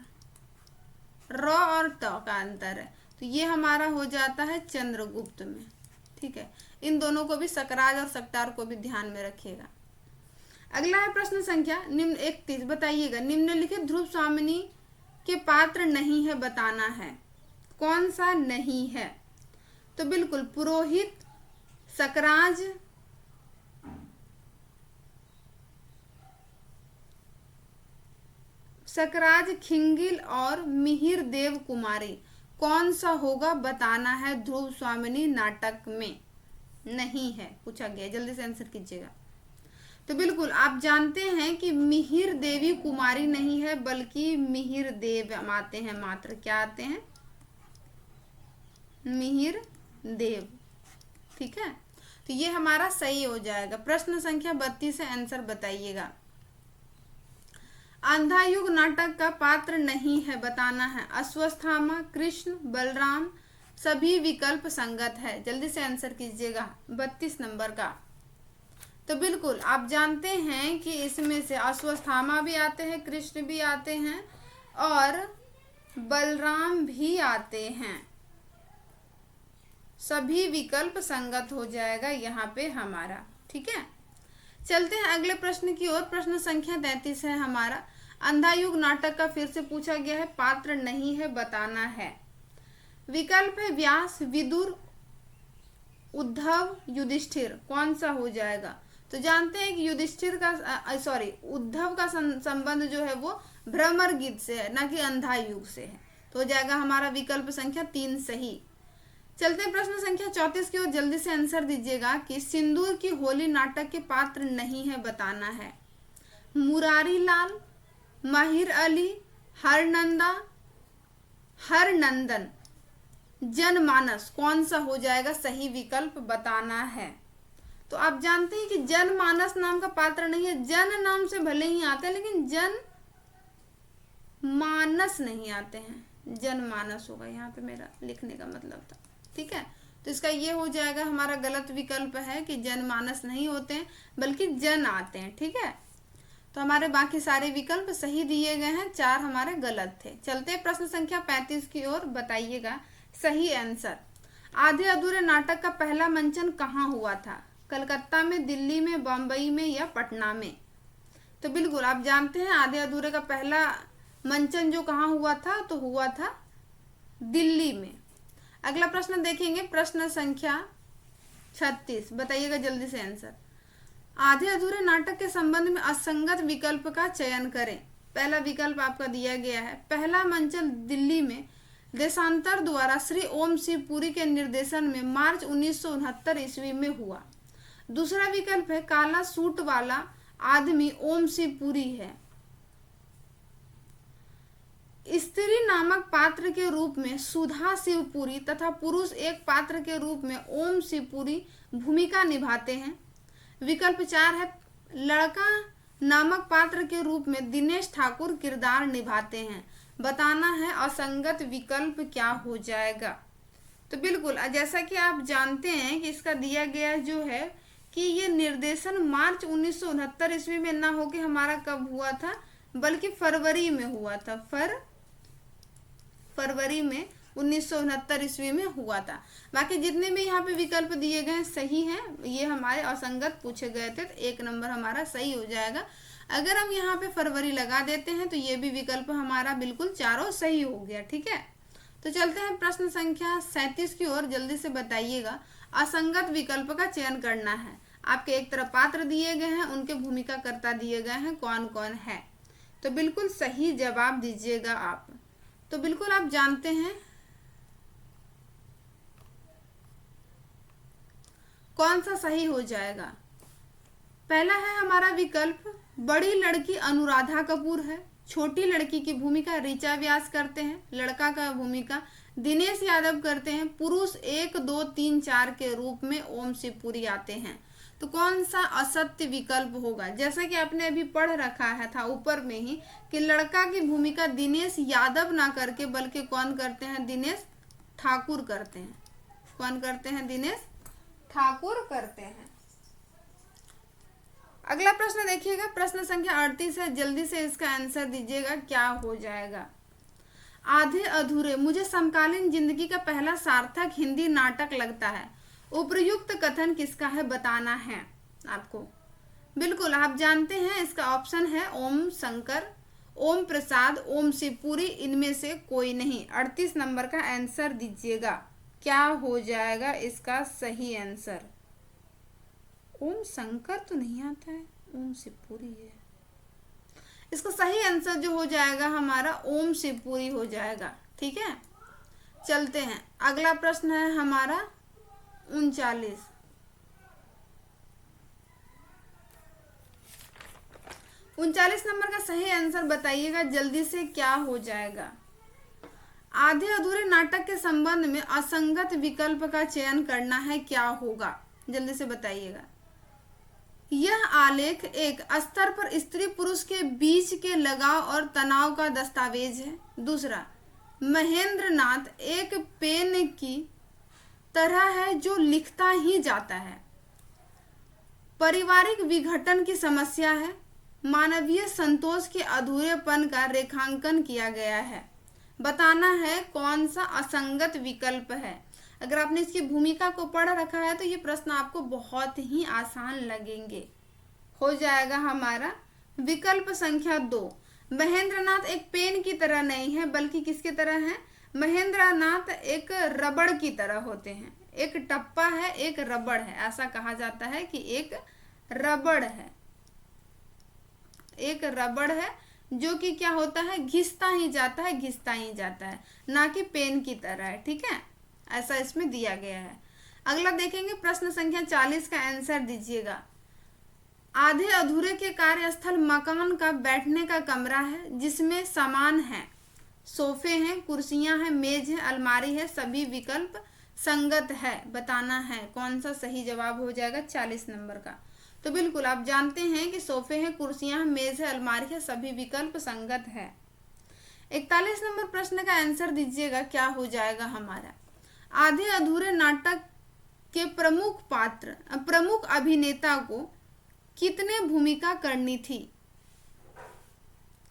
र और ट का अंतर है, तो ये हमारा हो जाता है चंद्रगुप्त में, ठीक है। इन दोनों को भी, सकराज और सकटार को भी ध्यान में रखिएगा। अगला है प्रश्न संख्या 31, बताइएगा। निम्नलिखित ध्रुव स्वामिनी के पात्र नहीं है, बताना है। कौन सा नहीं है? तो बिल्कुल पुरोहित, सकराज, सकराज, खिंगिल और मिहिर देव कुमारी। कौन सा होगा, बताना है ध्रुव स्वामिनी नाटक में। नहीं है पूछा गया, जल्दी से आंसर कीजिएगा। तो बिल्कुल आप जानते हैं कि मिहिर देवी कुमारी नहीं है, बल्कि मिहिर देव आते हैं मात्र। क्या आते हैं? मिहिर देव, ठीक है। तो ये हमारा सही हो जाएगा। प्रश्न संख्या 32 से आंसर बताइएगा। अंधा युग नाटक का पात्र नहीं है, बताना है। अश्वत्थामा, कृष्ण, बलराम, सभी विकल्प संगत है। जल्दी से आंसर कीजिएगा 32 नंबर का। तो बिल्कुल आप जानते हैं कि इसमें से अश्वत्थामा भी आते हैं, कृष्ण भी आते हैं और बलराम भी आते हैं। सभी विकल्प संगत हो जाएगा यहाँ पे हमारा, ठीक है। चलते हैं अगले प्रश्न की ओर। प्रश्न संख्या 33 है हमारा। अंधा युग नाटक का फिर से पूछा गया है, पात्र नहीं है, बताना है। विकल्प है व्यास, विदुर, उद्धव, युधिष्ठिर। कौन सा हो जाएगा? तो जानते हैं कि युधिष्ठिर का उद्धव का संबंध जो है वो भ्रमर गीत से है, ना कि अंधा युग से है। तो हो जाएगा हमारा विकल्प संख्या 3 सही। चलते हैं प्रश्न संख्या 34 की ओर। जल्दी से आंसर दीजिएगा कि सिंदूर की होली नाटक के पात्र नहीं है, बताना है। मुरारी लाल, माहिर अली, हरनंदन, जनमानस। कौन सा हो जाएगा सही विकल्प, बताना है। तो आप जानते हैं कि जनमानस नाम का पात्र नहीं है। जन नाम से भले ही आते हैं लेकिन जन मानस नहीं आते हैं। जनमानस होगा यहाँ पे मेरा लिखने का मतलब था, ठीक है। तो इसका ये हो जाएगा हमारा गलत विकल्प है कि जनमानस नहीं होते हैं बल्कि जन आते हैं, ठीक है। तो हमारे बाकी सारे विकल्प सही दिए गए हैं, 4 हमारे गलत थे। चलते हैं प्रश्न संख्या 35 की ओर, बताइएगा सही आंसर। आधे अधूरे नाटक का पहला मंचन कहाँ हुआ था? कलकत्ता में, दिल्ली में, बम्बई में या पटना में? तो बिल्कुल आप जानते हैं आधे अधूरे का पहला मंचन जो कहाँ हुआ था, तो हुआ था दिल्ली में। अगला प्रश्न देखेंगे, प्रश्न संख्या 36, बताइएगा जल्दी से आंसर। आधे अधूरे नाटक के संबंध में असंगत विकल्प का चयन करें। पहला विकल्प आपका दिया गया है, पहला मंचन दिल्ली में देशांतर द्वारा श्री ओम शिव पुरी के निर्देशन में मार्च 1969 ईस्वी में हुआ। दूसरा विकल्प है काला सूट वाला आदमी ओम शिव पुरी है। स्त्री नामक पात्र के रूप में सुधा शिवपुरी तथा पुरुष एक पात्र के रूप में ओम शिवपुरी भूमिका निभाते हैं। विकल्प 4 है लड़का नामक पात्र के रूप में दिनेश ठाकुर किरदार निभाते हैं। बताना है असंगत विकल्प क्या हो जाएगा। तो बिल्कुल जैसा कि आप जानते हैं कि इसका दिया गया जो है कि ये निर्देशन मार्च 1969 ईस्वी में ना होके हमारा कब हुआ था, बल्कि फरवरी में हुआ था। फरवरी में 1969 ईस्वी में हुआ था। बाकी जितने भी यहाँ पे विकल्प दिए गए सही हैं, ये हमारे असंगत पूछे गए थे, तो 1 नंबर हमारा सही हो जाएगा। अगर हम यहाँ पे फरवरी लगा देते हैं तो ये भी विकल्प हमारा बिल्कुल चारों सही हो गया। ठीक है, तो चलते हैं प्रश्न संख्या 37 की ओर। जल्दी से बताइएगा। असंगत विकल्प का चयन करना है। आपके एक तरफ पात्र दिए गए हैं, उनके भूमिका कर्ता दिए गए हैं, कौन कौन है। तो बिल्कुल सही जवाब दीजिएगा आप। तो बिल्कुल आप जानते हैं कौन सा सही हो जाएगा। पहला है हमारा विकल्प बड़ी लड़की अनुराधा कपूर है, छोटी लड़की की भूमिका ऋचा व्यास करते हैं, लड़का का भूमिका दिनेश यादव करते हैं, पुरुष 1, 2, 3, 4 के रूप में ओम शिवपुरी आते हैं। तो कौन सा असत्य विकल्प होगा। जैसा कि आपने अभी पढ़ रखा है था ऊपर में ही कि लड़का की भूमिका दिनेश यादव ना करके बल्कि कौन करते हैं, दिनेश ठाकुर करते हैं। कौन करते हैं, दिनेश ठाकुर करते हैं। अगला प्रश्न देखिएगा, प्रश्न संख्या 38 है। जल्दी से इसका आंसर दीजिएगा क्या हो जाएगा। आधे अधूरे मुझे समकालीन जिंदगी का पहला सार्थक हिंदी नाटक लगता है। उपर्युक्त कथन किसका है, बताना है आपको। बिल्कुल आप जानते हैं इसका ऑप्शन है ओम शंकर, ओम प्रसाद, ओम शिवपुरी, इनमें से कोई नहीं। 38 नंबर का आंसर दीजिएगा। क्या हो जाएगा इसका सही आंसर। ओम शंकर तो नहीं आता है, ओम शिवपुरी है। इसका सही आंसर जो हो जाएगा हमारा ओम शिवपुरी हो जाएगा। ठीक है, चलते हैं। अगला प्रश्न है हमारा 39। 39 नंबर का सही आंसर बताइएगा जल्दी से, क्या हो जाएगा। आधे अधूरे नाटक के संबंध में असंगत विकल्प का चयन करना है, क्या होगा जल्दी से बताइएगा। यह आलेख एक स्तर पर स्त्री पुरुष के बीच के लगाव और तनाव का दस्तावेज है। दूसरा, महेंद्र नाथ एक पेन की तरह है जो लिखता ही जाता है। पारिवारिक विघटन की समस्या है। मानवीय संतोष के अधूरेपन का रेखांकन किया गया है। बताना है कौन सा असंगत विकल्प है। अगर आपने इसकी भूमिका को पढ़ रखा है तो ये प्रश्न आपको बहुत ही आसान लगेंगे। हो जाएगा हमारा विकल्प संख्या 2। महेंद्रनाथ एक पेन की तरह नहीं है बल्कि किसकी तरह है, महेंद्रनाथ एक रबड़ की तरह होते हैं। एक टप्पा है, एक रबड़ है, ऐसा कहा जाता है कि एक रबड़ है, एक रबड़ है जो कि क्या होता है, घिसता ही जाता है, घिसता ही जाता है, ना कि पेन की तरह है। ठीक है, ऐसा इसमें दिया गया है। अगला देखेंगे प्रश्न संख्या 40 का आंसर दीजिएगा। आधे अधूरे के कार्यस्थल मकान का बैठने का कमरा है जिसमें सामान है, सोफे हैं, कुर्सियां हैं, मेज है, अलमारी है, सभी विकल्प संगत है। बताना है कौन सा सही जवाब हो जाएगा 40 नंबर का। तो बिल्कुल आप जानते हैं कि सोफे हैं, कुर्सियां हैं, मेज है, अलमारी है, सभी विकल्प संगत है। 41 नंबर प्रश्न का आंसर दीजिएगा, क्या हो जाएगा हमारा। आधे अधूरे नाटक के प्रमुख अभिनेता को कितने भूमिका करनी थी,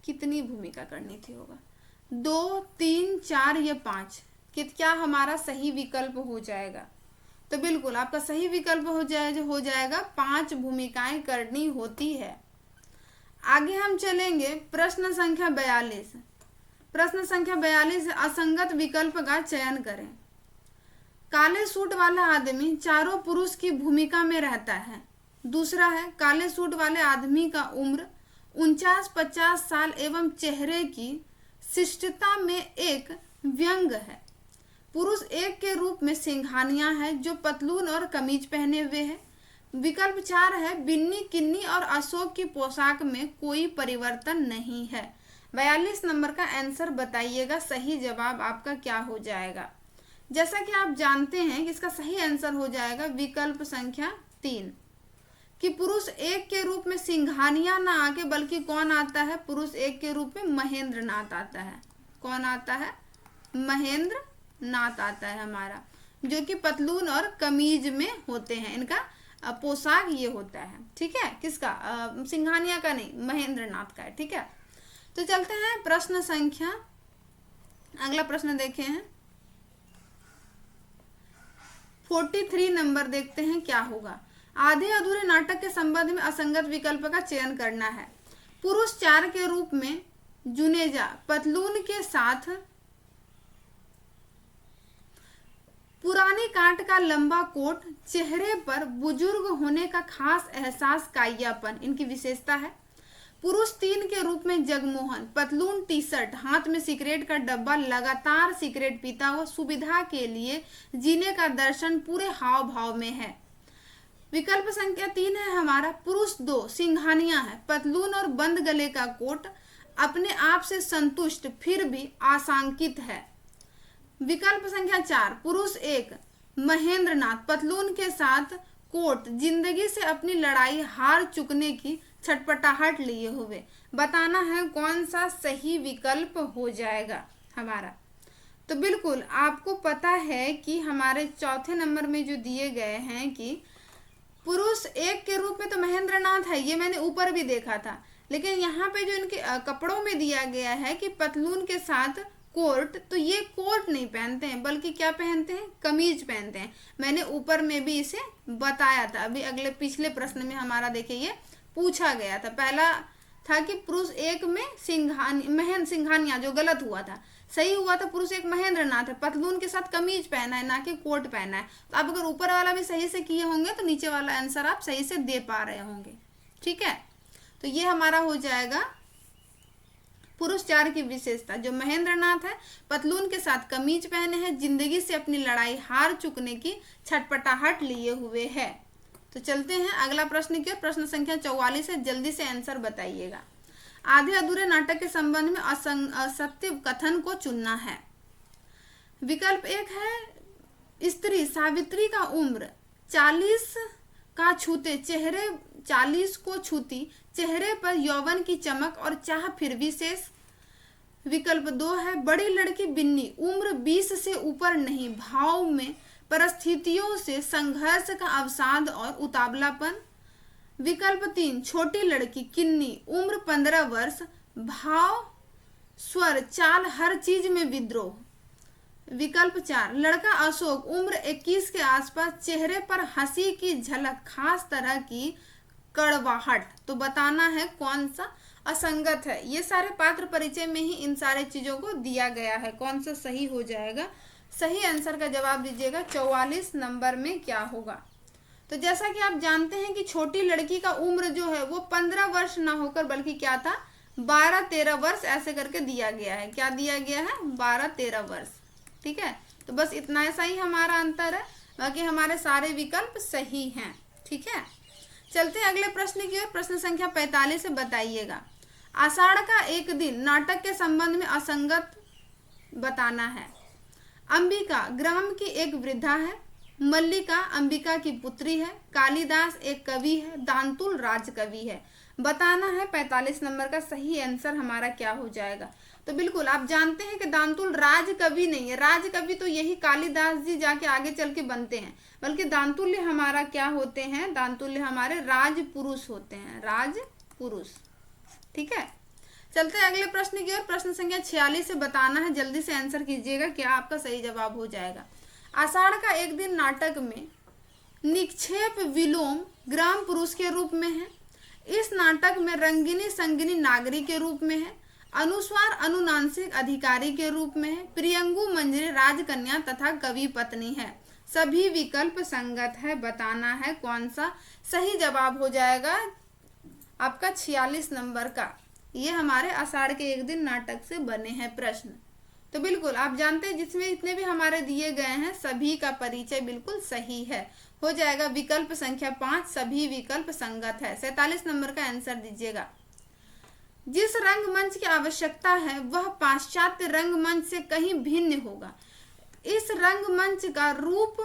कितनी भूमिका करनी थी होगा, 2, 3, 4 या 5। क्या हमारा सही विकल्प हो जाएगा। तो बिल्कुल आपका सही विकल्प हो जाएगा 5 भूमिकाएं करनी होती है। आगे हम चलेंगे प्रश्न संख्या 42। प्रश्न संख्या 42 असंगत विकल्प का चयन करें। काले सूट वाला आदमी चारों पुरुष की भूमिका में रहता है। दूसरा है, काले सूट वाले आदमी का उम्र 49-50 साल एवं चेहरे की शिष्टता में एक व्यंग है। पुरुष एक के रूप में सिंघानिया है जो पतलून और कमीज पहने हुए है। विकल्प 4 है बिन्नी, किन्नी और अशोक की पोशाक में कोई परिवर्तन नहीं है। 42 नंबर का आंसर बताइएगा, सही जवाब आपका क्या हो जाएगा। जैसा कि आप जानते हैं कि इसका सही आंसर हो जाएगा विकल्प संख्या 3 कि पुरुष एक के रूप में सिंघानिया ना आके बल्कि कौन आता है, पुरुष एक के रूप में महेंद्र नाथ आता है। कौन आता है? महेंद्र नाथ आता है हमारा, जो कि पतलून और कमीज में होते हैं। इनका पोशाक ये होता है। ठीक है, किसका? सिंघानिया का नहीं, महेंद्र नाथ का है। ठीक है, तो चलते हैं प्रश्न संख्या, अगला प्रश्न देखे हैं 43 नंबर, देखते हैं क्या होगा। आधे अधूरे नाटक के संबंध में असंगत विकल्प का चयन करना है। पुरुष 4 के रूप में जुनेजा पतलून के साथ पुरानी काट का लंबा कोट, चेहरे पर बुजुर्ग होने का खास एहसास, कायापन इनकी विशेषता है। पुरुष 3 के रूप में जगमोहन पतलून टी शर्ट, हाथ में सिगरेट का डब्बा, लगातार सिगरेट पीता हुआ, सुविधा के लिए जीने का दर्शन पूरे हाव भाव में है। विकल्प संख्या 3 है हमारा पुरुष 2 सिंघानिया है, पतलून और बंद गले का कोट, अपने आप से संतुष्ट फिर भी आशंकित है। विकल्प संख्या 4 पुरुष 1 महेंद्र नाथ पतलून के साथ कोट, जिंदगी से अपनी लड़ाई हार चुकने की छटपटाहट लिए हुए। बताना है कौन सा सही विकल्प हो जाएगा हमारा। तो बिल्कुल आपको पता है कि हमारे चौथे नंबर में जो दिए गए हैं कि पुरुष 1 के रूप में तो महेंद्र नाथ है, ये मैंने ऊपर भी देखा था, लेकिन यहाँ पे जो इनके कपड़ों में दिया गया है कि पतलून के साथ कोट, तो ये कोट नहीं पहनते हैं बल्कि क्या पहनते हैं? कमीज पहनते हैं। मैंने ऊपर में भी इसे बताया था, अभी अगले पिछले प्रश्न में हमारा देखिए ये पूछा गया था। पहला था कि पुरुष 1 में सिंघानिया, जो गलत हुआ था। सही हुआ था पुरुष 1 महेंद्र नाथ है, पतलून के साथ कमीज पहना है, ना कि कोट पहना है। तो आप अगर ऊपर वाला भी सही से किए होंगे तो नीचे वाला आंसर आप सही से दे पा रहे होंगे। ठीक है, तो ये हमारा हो जाएगा पुरुष 4 की विशेषता, जो महेंद्र नाथ है, पतलून के साथ कमीज पहने हैं, जिंदगी से अपनी लड़ाई हार चुकने की छटपटाहट लिए हुए है। तो चलते हैं अगला प्रश्न की ओर। प्रश्न संख्या 44 है, जल्दी से आंसर बताइएगा। आधे अधूरे नाटक के संबंध में असत्य कथन को चुनना है। विकल्प 1 है स्त्री सावित्री का उम्र 40 का छूते चेहरे 40 को छूती, चेहरे पर यौवन की चमक और चाह फिर भी शेष। विकल्प 2 है बड़ी लड़की बिन्नी, उम्र 20 से ऊपर नहीं, भाव में परिस्थितियों से संघर्ष का अवसाद और उतावलापन। विकल्प 3 छोटी लड़की किन्नी, उम्र 15 वर्ष, भाव स्वर चाल हर चीज में विद्रोह। विकल्प 4 लड़का अशोक, उम्र 21 के आसपास, चेहरे पर हंसी की झलक, खास तरह की कड़वाहट। तो बताना है कौन सा असंगत है। ये सारे पात्र परिचय में ही इन सारे चीजों को दिया गया है। कौन सा सही हो जाएगा? सही आंसर का जवाब दीजिएगा 44 नंबर में क्या होगा। तो जैसा कि आप जानते हैं कि छोटी लड़की का उम्र जो है वो 15 वर्ष ना होकर बल्कि क्या था? 12-13 वर्ष ऐसे करके दिया गया है। क्या दिया गया है? 12-13 वर्ष। ठीक है, तो बस इतना ऐसा ही हमारा अंतर है, बाकी हमारे सारे विकल्प सही हैं। ठीक है, चलते हैं अगले प्रश्न की ओर। प्रश्न संख्या 45 से बताइएगा। आषाढ़ का एक दिन नाटक के संबंध में असंगत बताना है। अंबिका ग्राम की एक वृद्धा है, मल्लिका अंबिका की पुत्री है, कालिदास एक कवि है, दांतुल राजकवि है। बताना है 45 नंबर का सही आंसर हमारा क्या हो जाएगा। तो बिल्कुल आप जानते हैं कि दांतुल राजकवि नहीं है, राजकवि तो यही कालिदास जी जाके आगे चल के बनते हैं, बल्कि दांतुल्य हमारा क्या होते हैं? दांतुल्य हमारे राजपुरुष होते हैं, राजपुरुष। ठीक है, चलते हैं अगले प्रश्न की ओर। प्रश्न संख्या 46 से बताना है, जल्दी से आंसर कीजिएगा, क्या आपका सही जवाब हो जाएगा। आषाढ़ का एक दिन नाटक में निक्षेप विलोम ग्राम पुरुष के रूप में है। इस नाटक में रंगिनी संगिनी नागरी के रूप में है, अनुस्वार अनुनांशिक अधिकारी के रूप में है, प्रियंगु मंजरी राजकन्या तथा कवि पत्नी है। सभी विकल्प संगत है। बताना है कौन सा सही जवाब हो जाएगा आपका 46 नंबर का। ये हमारे आषाढ़ के एक दिन नाटक से बने हैं प्रश्न। तो बिल्कुल आप जानते हैं जिसमें जितने भी हमारे दिए गए हैं सभी का परिचय बिल्कुल सही है। हो जाएगा विकल्प संख्या 5, सभी विकल्प संगत है। 47 नंबर का आंसर दीजिएगा। जिस रंगमंच की आवश्यकता है वह पाश्चात्य रंगमंच से कहीं भिन्न होगा। इस रंगमंच का रूप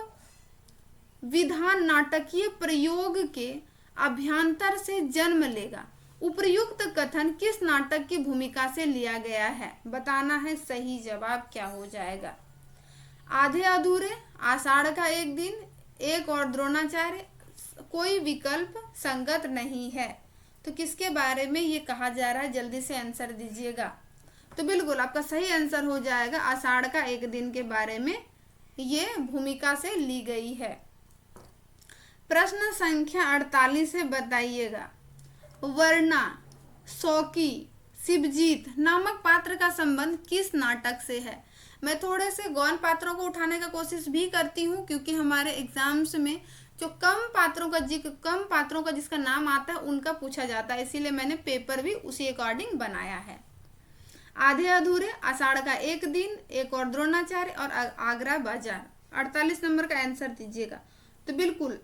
विधान नाटकीय प्रयोग के अभ्यंतर से जन्म लेगा। उपर्युक्त कथन किस नाटक की भूमिका से लिया गया है? बताना है। सही जवाब क्या हो जाएगा? आधे अधूरे, आषाढ़ का एक दिन, एक और द्रोणाचार्य, कोई विकल्प संगत नहीं है। तो किसके बारे में ये कहा जा रहा है? जल्दी से आंसर दीजिएगा। तो बिल्कुल आपका सही आंसर हो जाएगा आषाढ़ का एक दिन के बारे में ये भूमिका से ली गई है। प्रश्न संख्या 48 से बताइएगा। वर्णा, शौकी, शिवजीत नामक पात्र का संबंध किस नाटक से है? मैं थोड़े से गौण पात्रों को उठाने का कोशिश भी करती हूँ क्योंकि हमारे एग्जाम्स में जो कम पात्रों का जिसका नाम आता है उनका पूछा जाता है, इसीलिए मैंने पेपर भी उसी अकॉर्डिंग बनाया है। आधे अधूरे, आषाढ़ का एक दिन, एक और द्रोणाचार्य और आगरा बाजार। 48 नंबर का आंसर दीजिएगा। तो बिल्कुल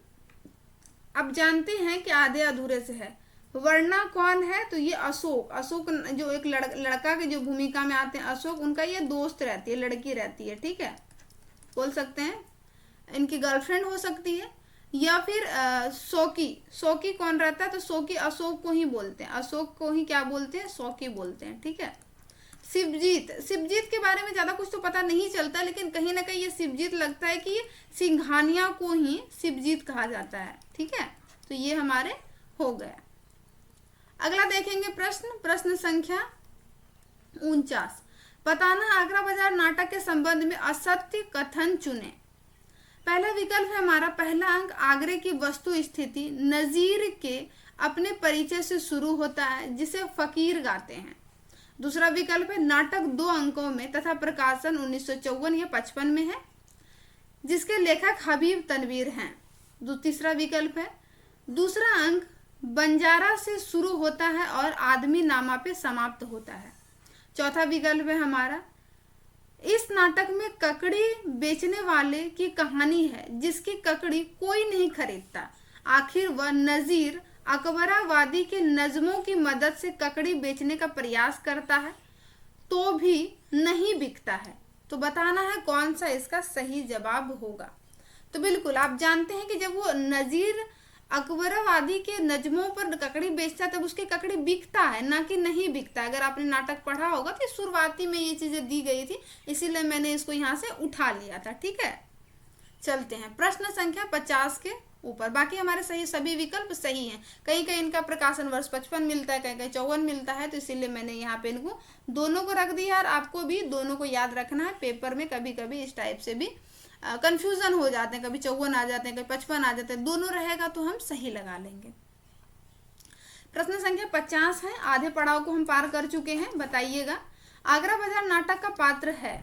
अब जानते हैं कि आधे अधूरे से है। वर्णा कौन है? तो ये अशोक जो एक लड़का के जो भूमिका में आते हैं, अशोक उनका ये दोस्त रहती है, लड़की रहती है, ठीक है, बोल सकते हैं इनकी गर्लफ्रेंड हो सकती है। या फिर शौकी कौन रहता है? तो शौकी अशोक को ही बोलते हैं, अशोक को ही क्या बोलते हैं? शौकी बोलते हैं, ठीक है। शिवजीत के बारे में ज्यादा कुछ तो पता नहीं चलता, लेकिन कहीं ना कहीं ये शिवजीत लगता है कि ये सिंघानिया को ही शिवजीत कहा जाता है, ठीक है। तो ये हमारे हो गया। अगला देखेंगे प्रश्न संख्या 49। बताना आगरा बाजार नाटक के संबंध में असत्य कथन चुने। पहला विकल्प है हमारा, पहला अंक आगरे की वस्तु स्थिति नजीर के अपने परिचय से शुरू होता है जिसे फकीर गाते हैं। दूसरा विकल्प है नाटक 2 अंकों में तथा प्रकाशन 1954 या 55 में है जिसके लेखक हबीब तनवीर हैं। तीसरा विकल्प है दूसरा अंक बंजारा से शुरू होता है और आदमी नामा पे समाप्त होता है। चौथा विकल्प है हमारा, इस नाटक में ककड़ी बेचने वाले की कहानी है जिसकी ककड़ी कोई नहीं खरीदता। आखिर वह नजीर अकबराबादी के नज्मों की मदद से ककड़ी बेचने का प्रयास करता है तो भी नहीं बिकता है। तो बताना है कौन सा इसका सही जवाब होगा। तो बिल्कुल आप जानते हैं कि जब वो नजीर अकबराबादी के नज्मों पर ककड़ी बेचता है तब उसकी ककड़ी बिकता है, ना कि नहीं बिकता। अगर आपने नाटक पढ़ा होगा तो शुरुआती में ये चीजें दी गई थी, इसीलिए मैंने इसको यहाँ से उठा लिया था, ठीक है। चलते हैं प्रश्न संख्या 50 के ऊपर। बाकी हमारे सही सभी विकल्प सही हैं। कहीं कहीं इनका प्रकाशन वर्ष 55 मिलता है, कहीं कहीं 54 मिलता है, तो इसीलिए मैंने यहाँ पे इनको दोनों को रख दिया। और आपको भी दोनों को याद रखना है, पेपर में कभी कभी इस टाइप से भी कंफ्यूजन हो जाते हैं, कभी 54 आ जाते हैं, कभी 55 आ जाते हैं, दोनों रहेगा तो हम सही लगा लेंगे। प्रश्न संख्या 50 है, आधे पड़ाव को हम पार कर चुके हैं। बताइएगा, आगरा बाजार नाटक का पात्र है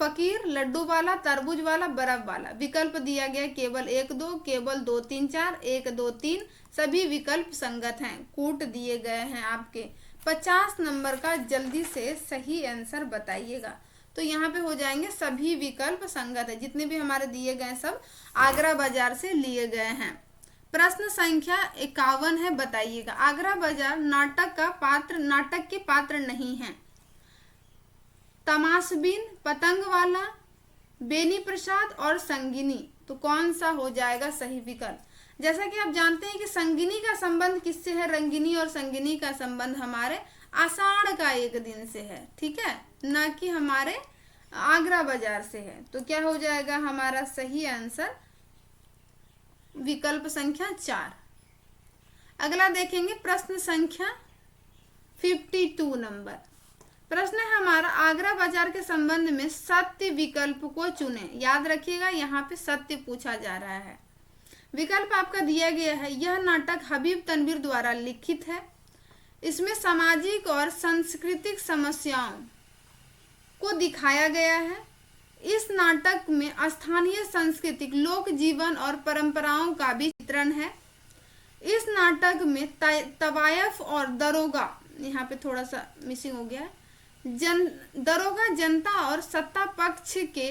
फकीर, लड्डू वाला, तरबूज वाला, बर्फ वाला। विकल्प दिया गया केवल 1 2, केवल 2 3 4, 1 2 3, सभी विकल्प संगत हैं। कूट दिए गए हैं आपके 50 नंबर का। जल्दी से सही आंसर बताइएगा। तो यहाँ पे हो जाएंगे सभी विकल्प संगत है, जितने भी हमारे दिए गए सब आगरा बाजार से लिए गए हैं। प्रश्न संख्या 51 है, बताइएगा, आगरा बाजार नाटक के पात्र नहीं है। तमाशबीन, पतंग वाला, बेनी प्रसाद और संगिनी। तो कौन सा हो जाएगा सही विकल्प? जैसा कि आप जानते हैं कि संगिनी का संबंध किससे है? रंगिनी और संगिनी का संबंध हमारे आषाढ़ का एक दिन से है, ठीक है, ना कि हमारे आगरा बाजार से है। तो क्या हो जाएगा हमारा सही आंसर? विकल्प संख्या 4। अगला देखेंगे प्रश्न संख्या 52 नंबर। प्रश्न है हमारा, आगरा बाजार के संबंध में सत्य विकल्प को चुने। याद रखिएगा, यहाँ पे सत्य पूछा जा रहा है। विकल्प आपका दिया गया है, यह नाटक हबीब तनवीर द्वारा लिखित है। इसमें सामाजिक और सांस्कृतिक समस्याओं को दिखाया गया है। इस नाटक में स्थानीय सांस्कृतिक लोक जीवन और परंपराओं का भी चित्रण है। इस नाटक में तवायफ और दरोगा, यहाँ पे थोड़ा सा मिसिंग हो गया है, दरोगा जनता और सत्ता पक्ष के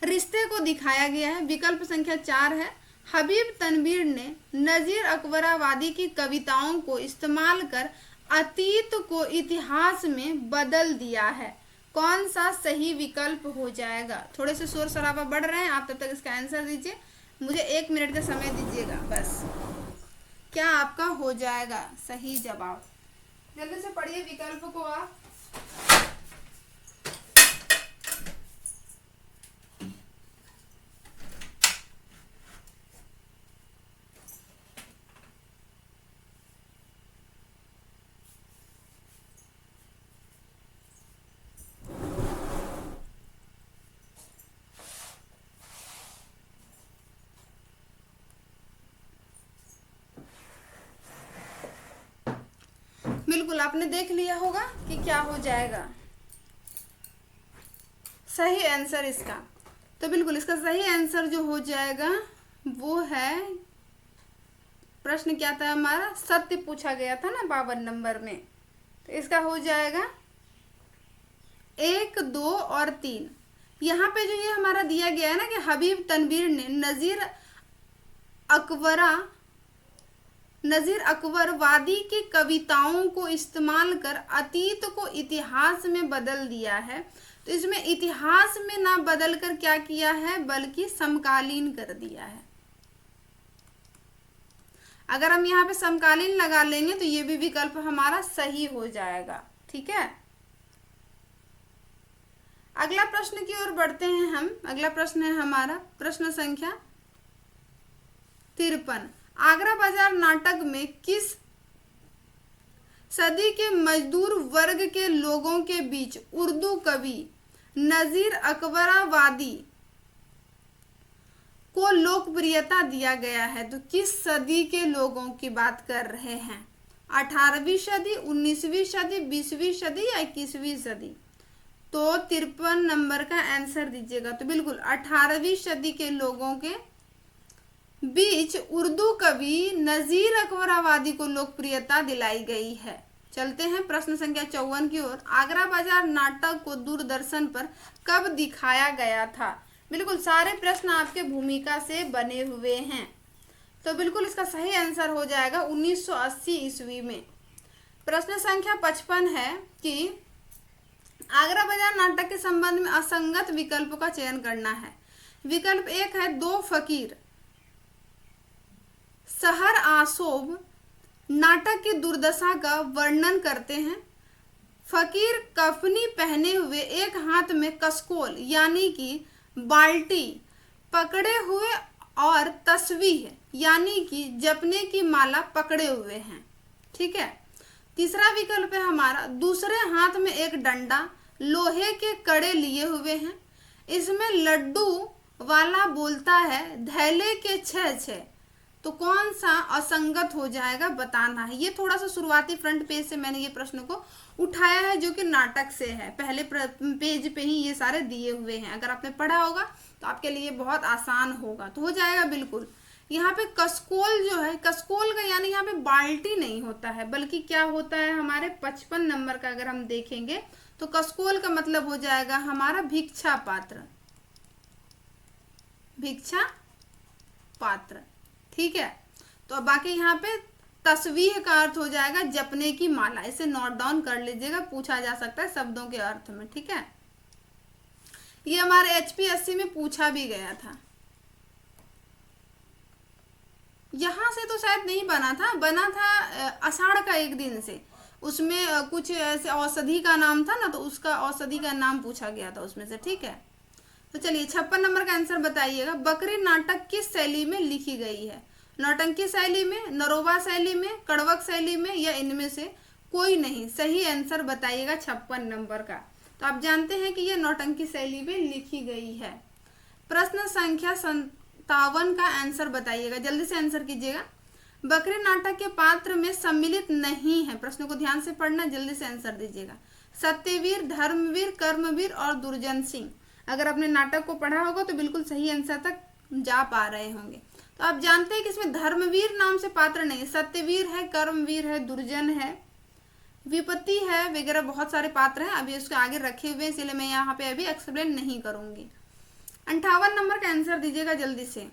रिश्ते को दिखाया गया है। विकल्प संख्या 4 है, हबीब तनवीर ने नजीर अकबराबादी की कविताओं को इस्तेमाल कर अतीत को इतिहास में बदल दिया है। कौन सा सही विकल्प हो जाएगा? थोड़े से शोर शराबा बढ़ रहे हैं, आप तब तक इसका आंसर दीजिए, मुझे 1 मिनट का समय दीजिएगा बस। क्या आपका हो जाएगा सही जवाब? जल्दी से पढ़िए विकल्प को आप। बिल्कुल आपने देख लिया होगा कि क्या हो जाएगा सही आंसर इसका। तो बिल्कुल इसका सही आंसर जो हो जाएगा वो है, प्रश्न क्या था हमारा? सत्य पूछा गया था ना 52 नंबर में, तो इसका हो जाएगा 1, 2 और 3। यहाँ पे जो ये हमारा दिया गया है ना कि हबीब तनवीर ने नजीर अकबरवादी की कविताओं को इस्तेमाल कर अतीत को इतिहास में बदल दिया है। तो इसमें इतिहास में ना बदल कर क्या किया है, बल्कि समकालीन कर दिया है। अगर हम यहाँ पे समकालीन लगा लेंगे तो ये भी विकल्प हमारा सही हो जाएगा। ठीक है, अगला प्रश्न की ओर बढ़ते हैं हम। अगला प्रश्न है हमारा प्रश्न संख्या 53। आगरा बाजार नाटक में किस सदी के मजदूर वर्ग के लोगों के बीच उर्दू कवि नजीर अकबराबादी को लोकप्रियता दिया गया है? तो किस सदी के लोगों की बात कर रहे हैं? 18वीं सदी, 19वीं सदी, 20वीं सदी या 21वीं सदी? तो 53 नंबर का आंसर दीजिएगा। तो बिल्कुल 18वीं सदी के लोगों के बीच उर्दू कवि नजीर अकबराबादी को लोकप्रियता दिलाई गई है। चलते हैं प्रश्न संख्या 54 की ओर। आगरा बाजार नाटक को दूरदर्शन पर कब दिखाया गया था? बिल्कुल सारे प्रश्न आपके भूमिका से बने हुए हैं, तो बिल्कुल इसका सही आंसर हो जाएगा 1980 ईस्वी में। प्रश्न संख्या 55 है कि आगरा बाजार नाटक के संबंध में असंगत विकल्प का चयन करना है। विकल्प 1 है, 2 फकीर शहर आसोब नाटक की दुर्दशा का वर्णन करते हैं। फकीर कफनी पहने हुए, एक हाथ में कसकोल यानी कि बाल्टी पकड़े हुए और तस्वीर यानी कि जपने की माला पकड़े हुए हैं। ठीक है, तीसरा विकल्प है हमारा, दूसरे हाथ में एक डंडा लोहे के कड़े लिए हुए हैं। इसमें लड्डू वाला बोलता है धैले के 6 तो कौन सा असंगत हो जाएगा बताना है। ये थोड़ा सा शुरुआती फ्रंट पेज से मैंने ये प्रश्न को उठाया है जो कि नाटक से है, पहले पेज पे ही ये सारे दिए हुए हैं। अगर आपने पढ़ा होगा तो आपके लिए बहुत आसान होगा, तो हो जाएगा बिल्कुल। यहाँ पे कसकोल जो है, कसकोल का यानी यहाँ पे बाल्टी नहीं होता है, बल्कि क्या होता है हमारे 55 नंबर का अगर हम देखेंगे तो कसकोल का मतलब हो जाएगा हमारा भिक्षा पात्र, भिक्षा पात्र। ठीक है, तो बाकी यहाँ पे तस्वीर का अर्थ हो जाएगा जपने की माला। इसे नोट डाउन कर लीजिएगा, पूछा जा सकता है शब्दों के अर्थ में। ठीक है, ये हमारे HPSC में पूछा भी गया था। यहाँ से तो शायद नहीं बना था, बना था आषाढ़ का एक दिन से। उसमें कुछ ऐसे औषधि का नाम था ना, तो उसका औषधि का नाम पूछा गया था उसमें से। ठीक है, तो चलिए 56 नंबर का आंसर बताइएगा। बकरी नाटक किस शैली में लिखी गई है? नौटंकी शैली में, नरोवा शैली में, कड़वक शैली में या इनमें से कोई नहीं? सही आंसर बताइएगा 56 नंबर का। तो आप जानते हैं कि यह नौटंकी शैली में लिखी गई है। प्रश्न संख्या 57 का आंसर बताइएगा, जल्दी से आंसर कीजिएगा। बकरी नाटक के पात्र में सम्मिलित नहीं है, प्रश्न को ध्यान से पढ़ना, जल्दी से आंसर दीजिएगा। सत्यवीर, धर्मवीर, कर्मवीर और दुर्जन सिंह। अगर आपने नाटक को पढ़ा होगा तो बिल्कुल सही आंसर तक जा पा रहे होंगे। तो आप जानते हैं कि इसमें धर्मवीर नाम से पात्र नहीं, सत्यवीर है, कर्मवीर है, दुर्जन है, विपत्ति है वगैरह बहुत सारे पात्र हैं, अभी उसके आगे रखे हुए हैं, इसलिए मैं यहाँ पे अभी एक्सप्लेन नहीं करूंगी। 58 नंबर का आंसर दीजिएगा जल्दी से।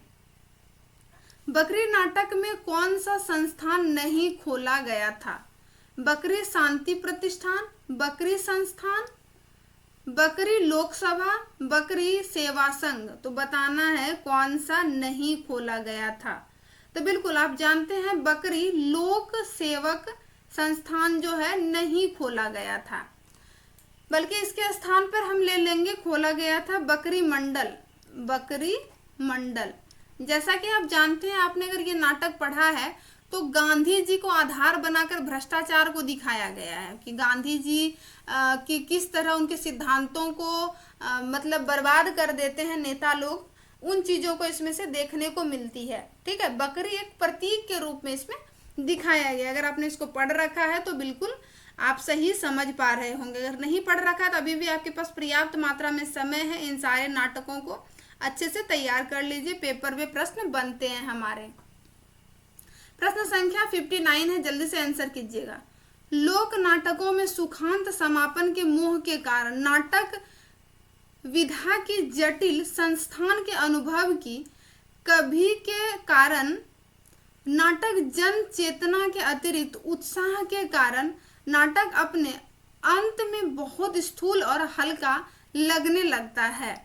बकरी नाटक में कौन सा संस्थान नहीं खोला गया था? बकरी शांति प्रतिष्ठान, बकरी संस्थान, बकरी लोकसभा, बकरी सेवा संघ। तो बताना है कौन सा नहीं खोला गया था। तो बिल्कुल आप जानते हैं बकरी लोक सेवक संस्थान जो है नहीं खोला गया था, बल्कि इसके स्थान पर हम ले लेंगे खोला गया था बकरी मंडल। बकरी मंडल, जैसा कि आप जानते हैं, आपने अगर ये नाटक पढ़ा है तो गांधी जी को आधार बनाकर भ्रष्टाचार को दिखाया गया है कि गांधी जी कि किस तरह उनके सिद्धांतों को मतलब बर्बाद कर देते हैं नेता लोग, उन चीजों को इसमें से देखने को मिलती है। ठीक है, बकरी एक प्रतीक के रूप में इसमें दिखाया गया। अगर आपने इसको पढ़ रखा है तो बिल्कुल आप सही समझ पा रहे होंगे, अगर नहीं पढ़ रखा है तो अभी भी आपके पास पर्याप्त मात्रा में समय है, इन सारे नाटकों को अच्छे से तैयार कर लीजिए, पेपर में प्रश्न बनते हैं हमारे। प्रश्न संख्या 59 है, जल्दी से आंसर कीजिएगा। लोक नाटकों में सुखांत समापन के मोह के कारण नाटक विधा की जटिल संस्थान के अनुभव की कभी के कारण नाटक जन चेतना के अतिरिक्त उत्साह के कारण नाटक अपने अंत में बहुत स्थूल और हल्का लगने लगता है।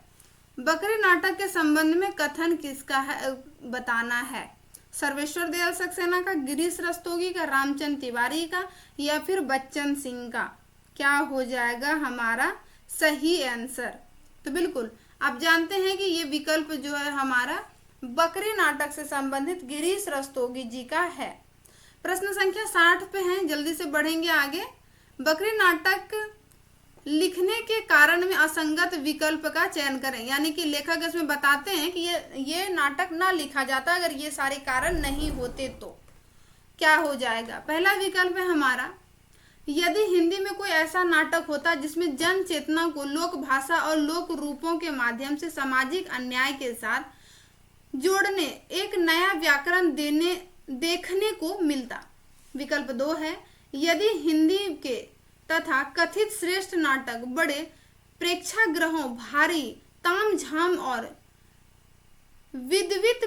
बकरी नाटक के संबंध में कथन किसका है बताना है? सर्वेश्वर दयाल सक्सेना का, गिरीश रस्तोगी का, रामचंद्र तिवारी का, या फिर बच्चन सिंह का? क्या हो जाएगा हमारा सही आंसर? तो बिल्कुल आप जानते हैं कि ये विकल्प जो है हमारा बकरी नाटक से संबंधित गिरीश रस्तोगी जी का है। प्रश्न संख्या 60 पे हैं, जल्दी से बढ़ेंगे आगे। बकरी नाटक लिखने के कारण में असंगत विकल्प का चयन करें, यानी कि लेखक इसमें बताते हैं कि ये नाटक ना लिखा जाता अगर ये सारे कारण नहीं होते तो क्या हो जाएगा? पहला विकल्प है हमारा, यदि हिंदी में कोई ऐसा नाटक होता जिसमें जन चेतना को लोक भाषा और लोक रूपों के माध्यम से सामाजिक अन्याय के साथ जोड़ने एक नया व्याकरण देखने को मिलता। विकल्प 2 है, यदि हिंदी के तथा कथित श्रेष्ठ नाटक बड़े प्रेक्षागृहों, भारी तामझाम और विद्वित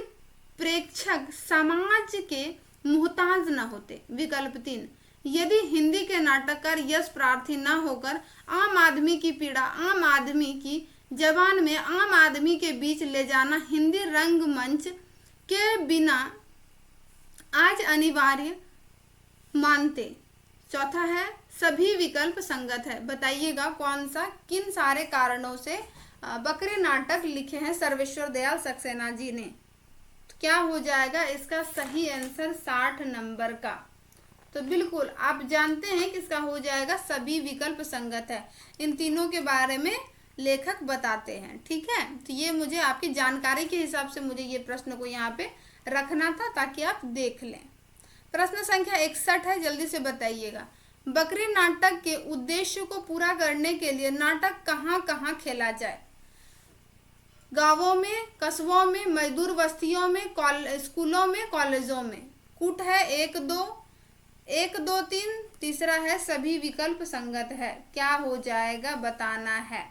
प्रेक्षक समाज के मुहताज न होते। विकल्प 3, यदि हिंदी के नाटककार यश प्रार्थी न होकर आम आदमी की पीड़ा आम आदमी की जबान में आम आदमी के बीच ले जाना हिंदी रंगमंच के बिना आज अनिवार्य मानते। चौथा है, सभी विकल्प संगत है। बताइएगा कौन सा, किन सारे कारणों से बकरी नाटक लिखे हैं सर्वेश्वर दयाल सक्सेना जी ने? तो क्या हो जाएगा इसका सही आंसर 60 नंबर का? तो बिल्कुल आप जानते हैं कि इसका हो जाएगा सभी विकल्प संगत है। इन तीनों के बारे में लेखक बताते हैं। ठीक है, तो ये मुझे आपकी जानकारी के हिसाब से मुझे ये प्रश्न को यहाँ पे रखना था ताकि आप देख लें। प्रश्न संख्या 61 है, जल्दी से बताइएगा। बकरी नाटक के उद्देश्य को पूरा करने के लिए नाटक कहाँ कहाँ खेला जाए? गांवों में, कस्बों में, मजदूर बस्तियों में, स्कूलों में, कॉलेजों में। कूट है 1 2 3, तीसरा है सभी विकल्प संगत है। क्या हो जाएगा बताना है?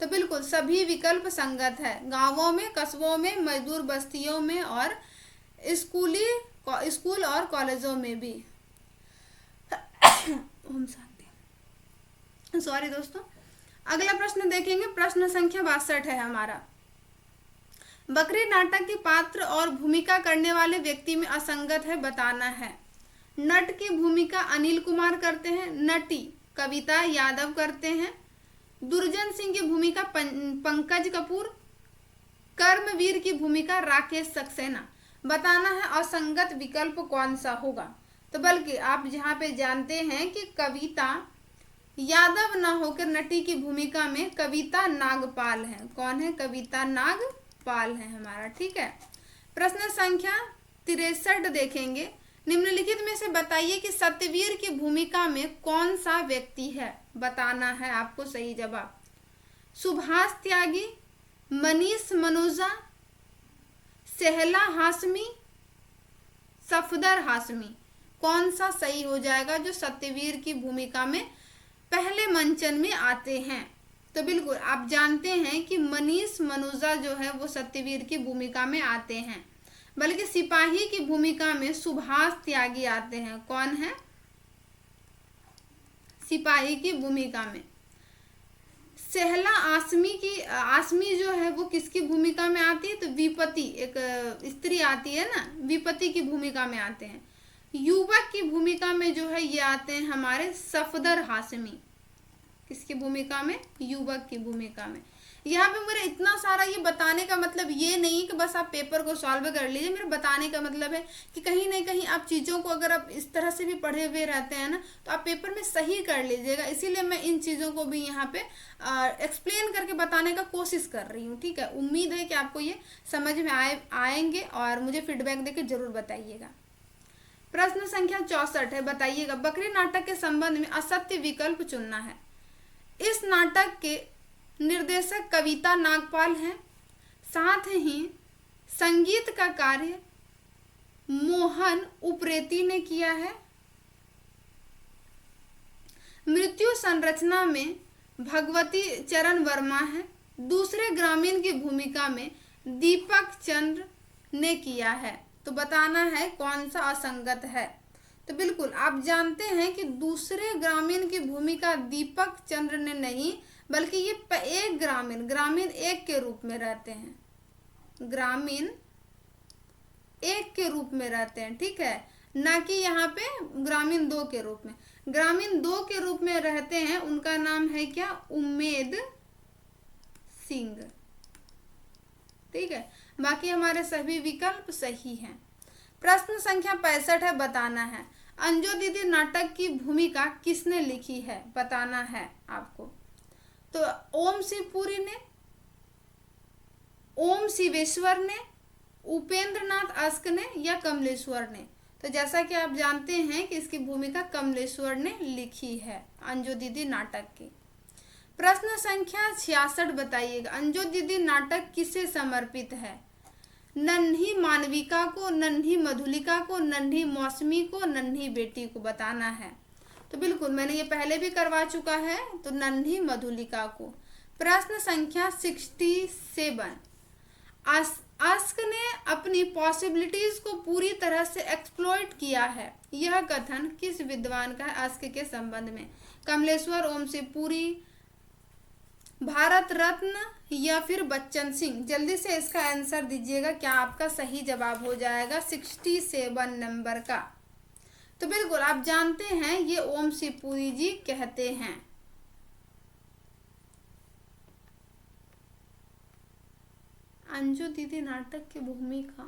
तो बिल्कुल सभी विकल्प संगत है। गांवों में, कस्बों में, मजदूर बस्तियों में और स्कूल और कॉलेजों में भी। ओम शांति। सॉरी दोस्तों, अगला प्रश्न देखेंगे। प्रश्न संख्या 62 है हमारा। बकरी नाटक के पात्र और भूमिका करने वाले व्यक्ति में असंगत है, बताना है। नट की भूमिका अनिल कुमार करते हैं, नटी कविता यादव करते हैं। दुर्जन सिंह की भूमिका पंकज कपूर, कर्मवीर की भूमिका राकेश सक्सेना। बताना है असंगत विकल्प कौन सा होगा। तो बल्कि आप जहाँ पे जानते हैं कि कविता यादव ना होकर नटी की भूमिका में कविता नागपाल है। कौन है? कविता नागपाल है हमारा। ठीक है, प्रश्न संख्या 63 देखेंगे। निम्नलिखित में से बताइए कि सत्यवीर की भूमिका में कौन सा व्यक्ति है? बताना है आपको सही जवाब। सुभाष त्यागी, मनीष मनोजा, सहला हाशमी, सफदर हाशमी। कौन सा सही हो जाएगा जो सत्यवीर की भूमिका में पहले मंचन में आते हैं? तो बिल्कुल आप जानते हैं कि मनीष मनुजा जो है वो सत्यवीर की भूमिका में आते हैं, बल्कि सिपाही की भूमिका में सुभाष त्यागी आते हैं। कौन है? सिपाही की भूमिका में सहला आसमी जो है वो किसकी भूमिका में आती है? तो विपति, एक स्त्री आती है ना, विपति की भूमिका में आते हैं। युवक की भूमिका में जो है ये आते हैं हमारे सफदर हाशमी। किसकी भूमिका में? युवक की भूमिका में। यहाँ पे मेरा इतना सारा ये बताने का मतलब ये नहीं कि बस आप पेपर को सॉल्व कर लीजिए। मेरा बताने का मतलब है कि कहीं ना कहीं आप चीज़ों को अगर आप इस तरह से भी पढ़े हुए रहते हैं ना तो आप पेपर में सही कर लीजिएगा। इसीलिए मैं इन चीज़ों को भी यहाँ पे एक्सप्लेन करके बताने का कोशिश कर रही हूँ। ठीक है, उम्मीद है कि आपको ये समझ में आएंगे और मुझे फीडबैक देकर जरूर बताइएगा। प्रश्न संख्या 64 है, बताइएगा बकरी नाटक के संबंध में असत्य विकल्प चुनना है। इस नाटक के निर्देशक कविता नागपाल हैं, साथ ही संगीत का कार्य मोहन उप्रेती ने किया है। मृत्यु संरचना में भगवती चरण वर्मा है। दूसरे ग्रामीण की भूमिका में दीपक चंद्र ने किया है। तो बताना है कौन सा असंगत है। तो बिल्कुल आप जानते हैं कि दूसरे ग्रामीण की भूमिका दीपक चंद्र ने नहीं, बल्कि ये एक ग्रामीण एक के रूप में रहते हैं। ग्रामीण एक के रूप में रहते हैं, ठीक है, ना कि यहाँ पे ग्रामीण 2 के रूप में। ग्रामीण 2 के रूप में रहते हैं, उनका नाम है क्या? उम्मेद सिंह। ठीक है, बाकी हमारे सभी विकल्प सही हैं। प्रश्न संख्या 65 है, बताना है अंजू दीदी नाटक की भूमिका किसने लिखी है? बताना है आपको। तो ओम शिवपुरी ने, ओम शिवेश्वर ने, उपेंद्र नाथ अस्क ने या कमलेश्वर ने? तो जैसा कि आप जानते हैं कि इसकी भूमिका कमलेश्वर ने लिखी है अंजू दीदी नाटक की। प्रश्न संख्या 66 बताइएगा अंजू दीदी नाटक किसे समर्पित है? नन्ही मानविका को, नन्ही मधुलिका को, नन्ही मौसमी को, नन्ही बेटी को? बताना है। तो बिल्कुल मैंने ये पहले भी करवा चुका है, तो नन्ही मधुलिका को। प्रश्न संख्या 67 अस्क ने अपनी पॉसिबिलिटीज को पूरी तरह से एक्सप्लॉइट किया है, यह कथन किस विद्वान का है अस्क के संबंध में? कमलेश्वर, ओम शिवपुरी, भारत रत्न या फिर बच्चन सिंह? जल्दी से इसका आंसर दीजिएगा, क्या आपका सही जवाब हो जाएगा 67 नंबर का। तो बिल्कुल आप जानते हैं ये ओम शिवपुरी जी कहते हैं। अंजू दीदी नाटक की भूमिका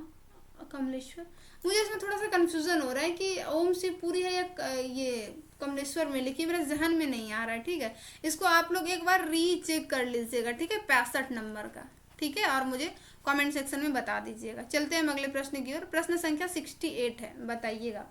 कमलेश्वर, मुझे इसमें थोड़ा सा कंफ्यूजन हो रहा है कि ओम शिवपुरी है या ये कमलेश्वर में लिखी, मेरे जहन में नहीं आ रहा है। ठीक है, इसको आप लोग एक बार रीचेक कर लीजिएगा। ठीक है, 65 नंबर का। ठीक है, और मुझे कमेंट सेक्शन में बता दीजिएगा। चलते हैं हम अगले प्रश्न की ओर। प्रश्न संख्या 68 है, बताइएगा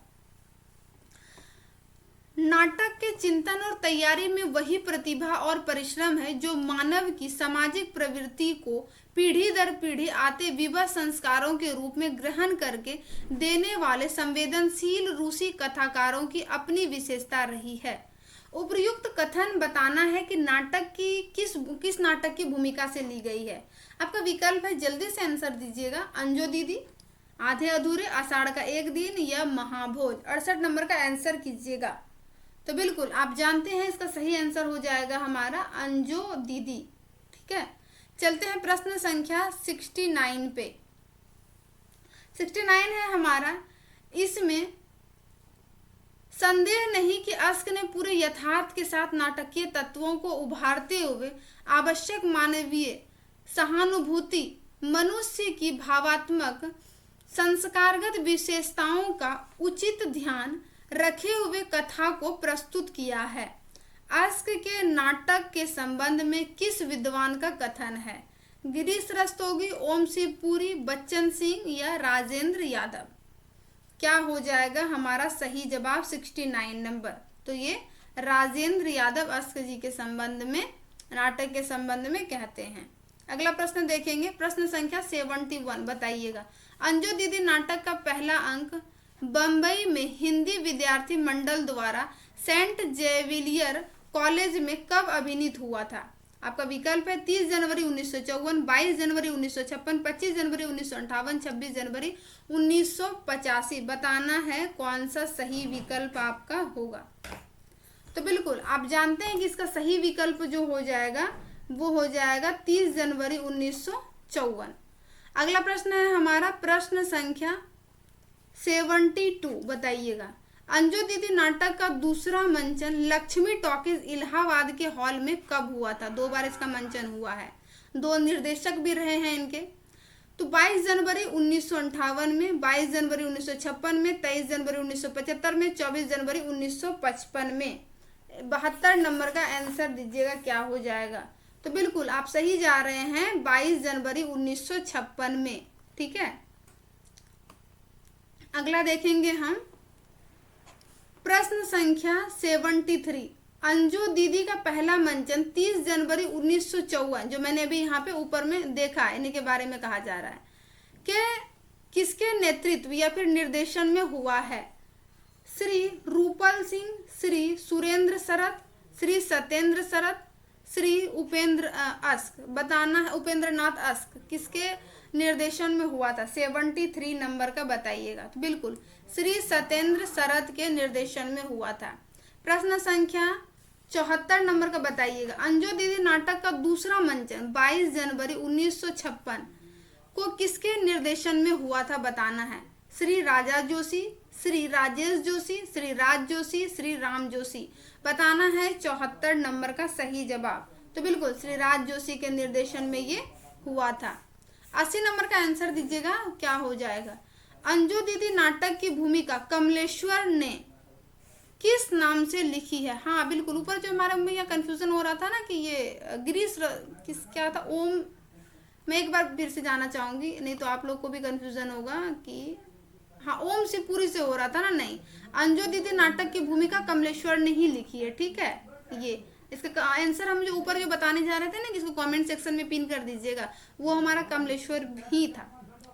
नाटक के चिंतन और तैयारी में वही प्रतिभा और परिश्रम है जो मानव की सामाजिक प्रवृत्ति को पीढ़ी दर पीढ़ी आते विवाह संस्कारों के रूप में ग्रहण करके देने वाले संवेदनशील रूसी कथाकारों की अपनी विशेषता रही है। उपर्युक्त कथन बताना है कि नाटक की किस नाटक की भूमिका से ली गई है। आपका विकल्प है, जल्दी से आंसर दीजिएगा। अंजू दीदी, आधे अधूरे, आषाढ़ का एक दिन या महाभोज? 68 नंबर का आंसर कीजिएगा। तो बिल्कुल आप जानते हैं इसका सही आंसर हो जाएगा हमारा अंजू दीदी। ठीक है, चलते हैं प्रश्न संख्या 69 पे। 69 है हमारा, इसमें संदेह नहीं कि अस्क ने पूरे यथार्थ के साथ नाटकीय तत्वों को उभारते हुए आवश्यक मानवीय सहानुभूति, मनुष्य की भावात्मक संस्कारगत विशेषताओं का उचित ध्यान रखे हुए कथा को प्रस्तुत किया है। अस्क के नाटक के संबंध में किस विद्वान का कथन है? गिरीश रस्तोगी, ओम शिवपुरी, बच्चन सिंह या राजेंद्र यादव? क्या हो जाएगा हमारा सही जवाब 69 नंबर? तो ये राजेंद्र यादव अस्क जी के संबंध में, नाटक के संबंध में कहते हैं। अगला प्रश्न देखेंगे, प्रश्न संख्या 71 बताइएगा अंजू दीदी नाटक का पहला अंक बम्बई में हिंदी विद्यार्थी मंडल द्वारा सेंट जेविलियर कॉलेज में कब अभिनीत हुआ था? आपका विकल्प है 30 जनवरी 1954, 22 जनवरी 1956, 25 जनवरी 1958, 26 जनवरी 1985। बताना है कौन सा सही विकल्प आपका होगा। तो बिल्कुल आप जानते हैं कि इसका सही विकल्प जो हो जाएगा वो हो जाएगा 30 जनवरी 1954। अगला प्रश्न है हमारा प्रश्न संख्या 72। बताइएगा, अंजू दीदी नाटक का दूसरा मंचन लक्ष्मी टॉकीज इलाहाबाद के हॉल में कब हुआ था? 2 बार इसका मंचन हुआ है, 2 निर्देशक भी रहे हैं इनके। तो 22 जनवरी 1958 में, 22 जनवरी 1956 में, 23 जनवरी 1975 में, 24 जनवरी 1955 में। 72 नंबर का आंसर दीजिएगा, क्या हो जाएगा? तो बिल्कुल आप सही जा रहे हैं, 22 जनवरी 1956 में। ठीक है, अगला देखेंगे हम प्रश्न संख्या 73। अंजू दीदी का पहला मंचन 30 जनवरी 1954, जो मैंने अभी यहाँ पे ऊपर में देखा है, इन्हीं के बारे में कहा जा रहा है कि किसके नेतृत्व या फिर निर्देशन में हुआ है? श्री रूपल सिंह, श्री सुरेंद्र शरत, श्री सत्येंद्र शरत, श्री उपेंद्र अस्क। बताना है उपेंद्र नाथ अस्क किसके निर्देशन में हुआ था? 73 नंबर का बताइएगा। तो बिल्कुल श्री सत्येंद्र शरत के निर्देशन में हुआ था। प्रश्न संख्या 74 नंबर का बताइएगा, अंजू दीदी नाटक का दूसरा मंचन 22 जनवरी 1956 को किसके निर्देशन में हुआ था? बताना है। श्री राजा जोशी, श्री राजेश जोशी, श्री राज जोशी, श्री राम जोशी। बताना है 74 नंबर का सही जवाब। तो बिल्कुल श्री राज जोशी के निर्देशन में ये हुआ था। 80 नंबर का आंसर दीजिएगा, क्या हो जाएगा? अंजू दीदी नाटक की भूमिका कमलेश्वर ने किस नाम से लिखी है? हाँ बिल्कुल, ऊपर जो हमारे भैया कंफ्यूजन हो रहा था ना कि ये गिरीश किस क्या था, ओम। मैं एक बार फिर से जाना चाहूंगी, नहीं तो आप लोग को भी कंफ्यूजन होगा कि हाँ ओम शिवपुरी से हो रहा था ना। नहीं, अंजू दीदी नाटक की भूमिका कमलेश्वर ने ही लिखी है। ठीक है, ये इसका आंसर हम जो ऊपर जो बताने जा रहे थे ना, जिसको कमेंट सेक्शन में पिन कर दीजिएगा, वो हमारा कमलेश्वर ही था।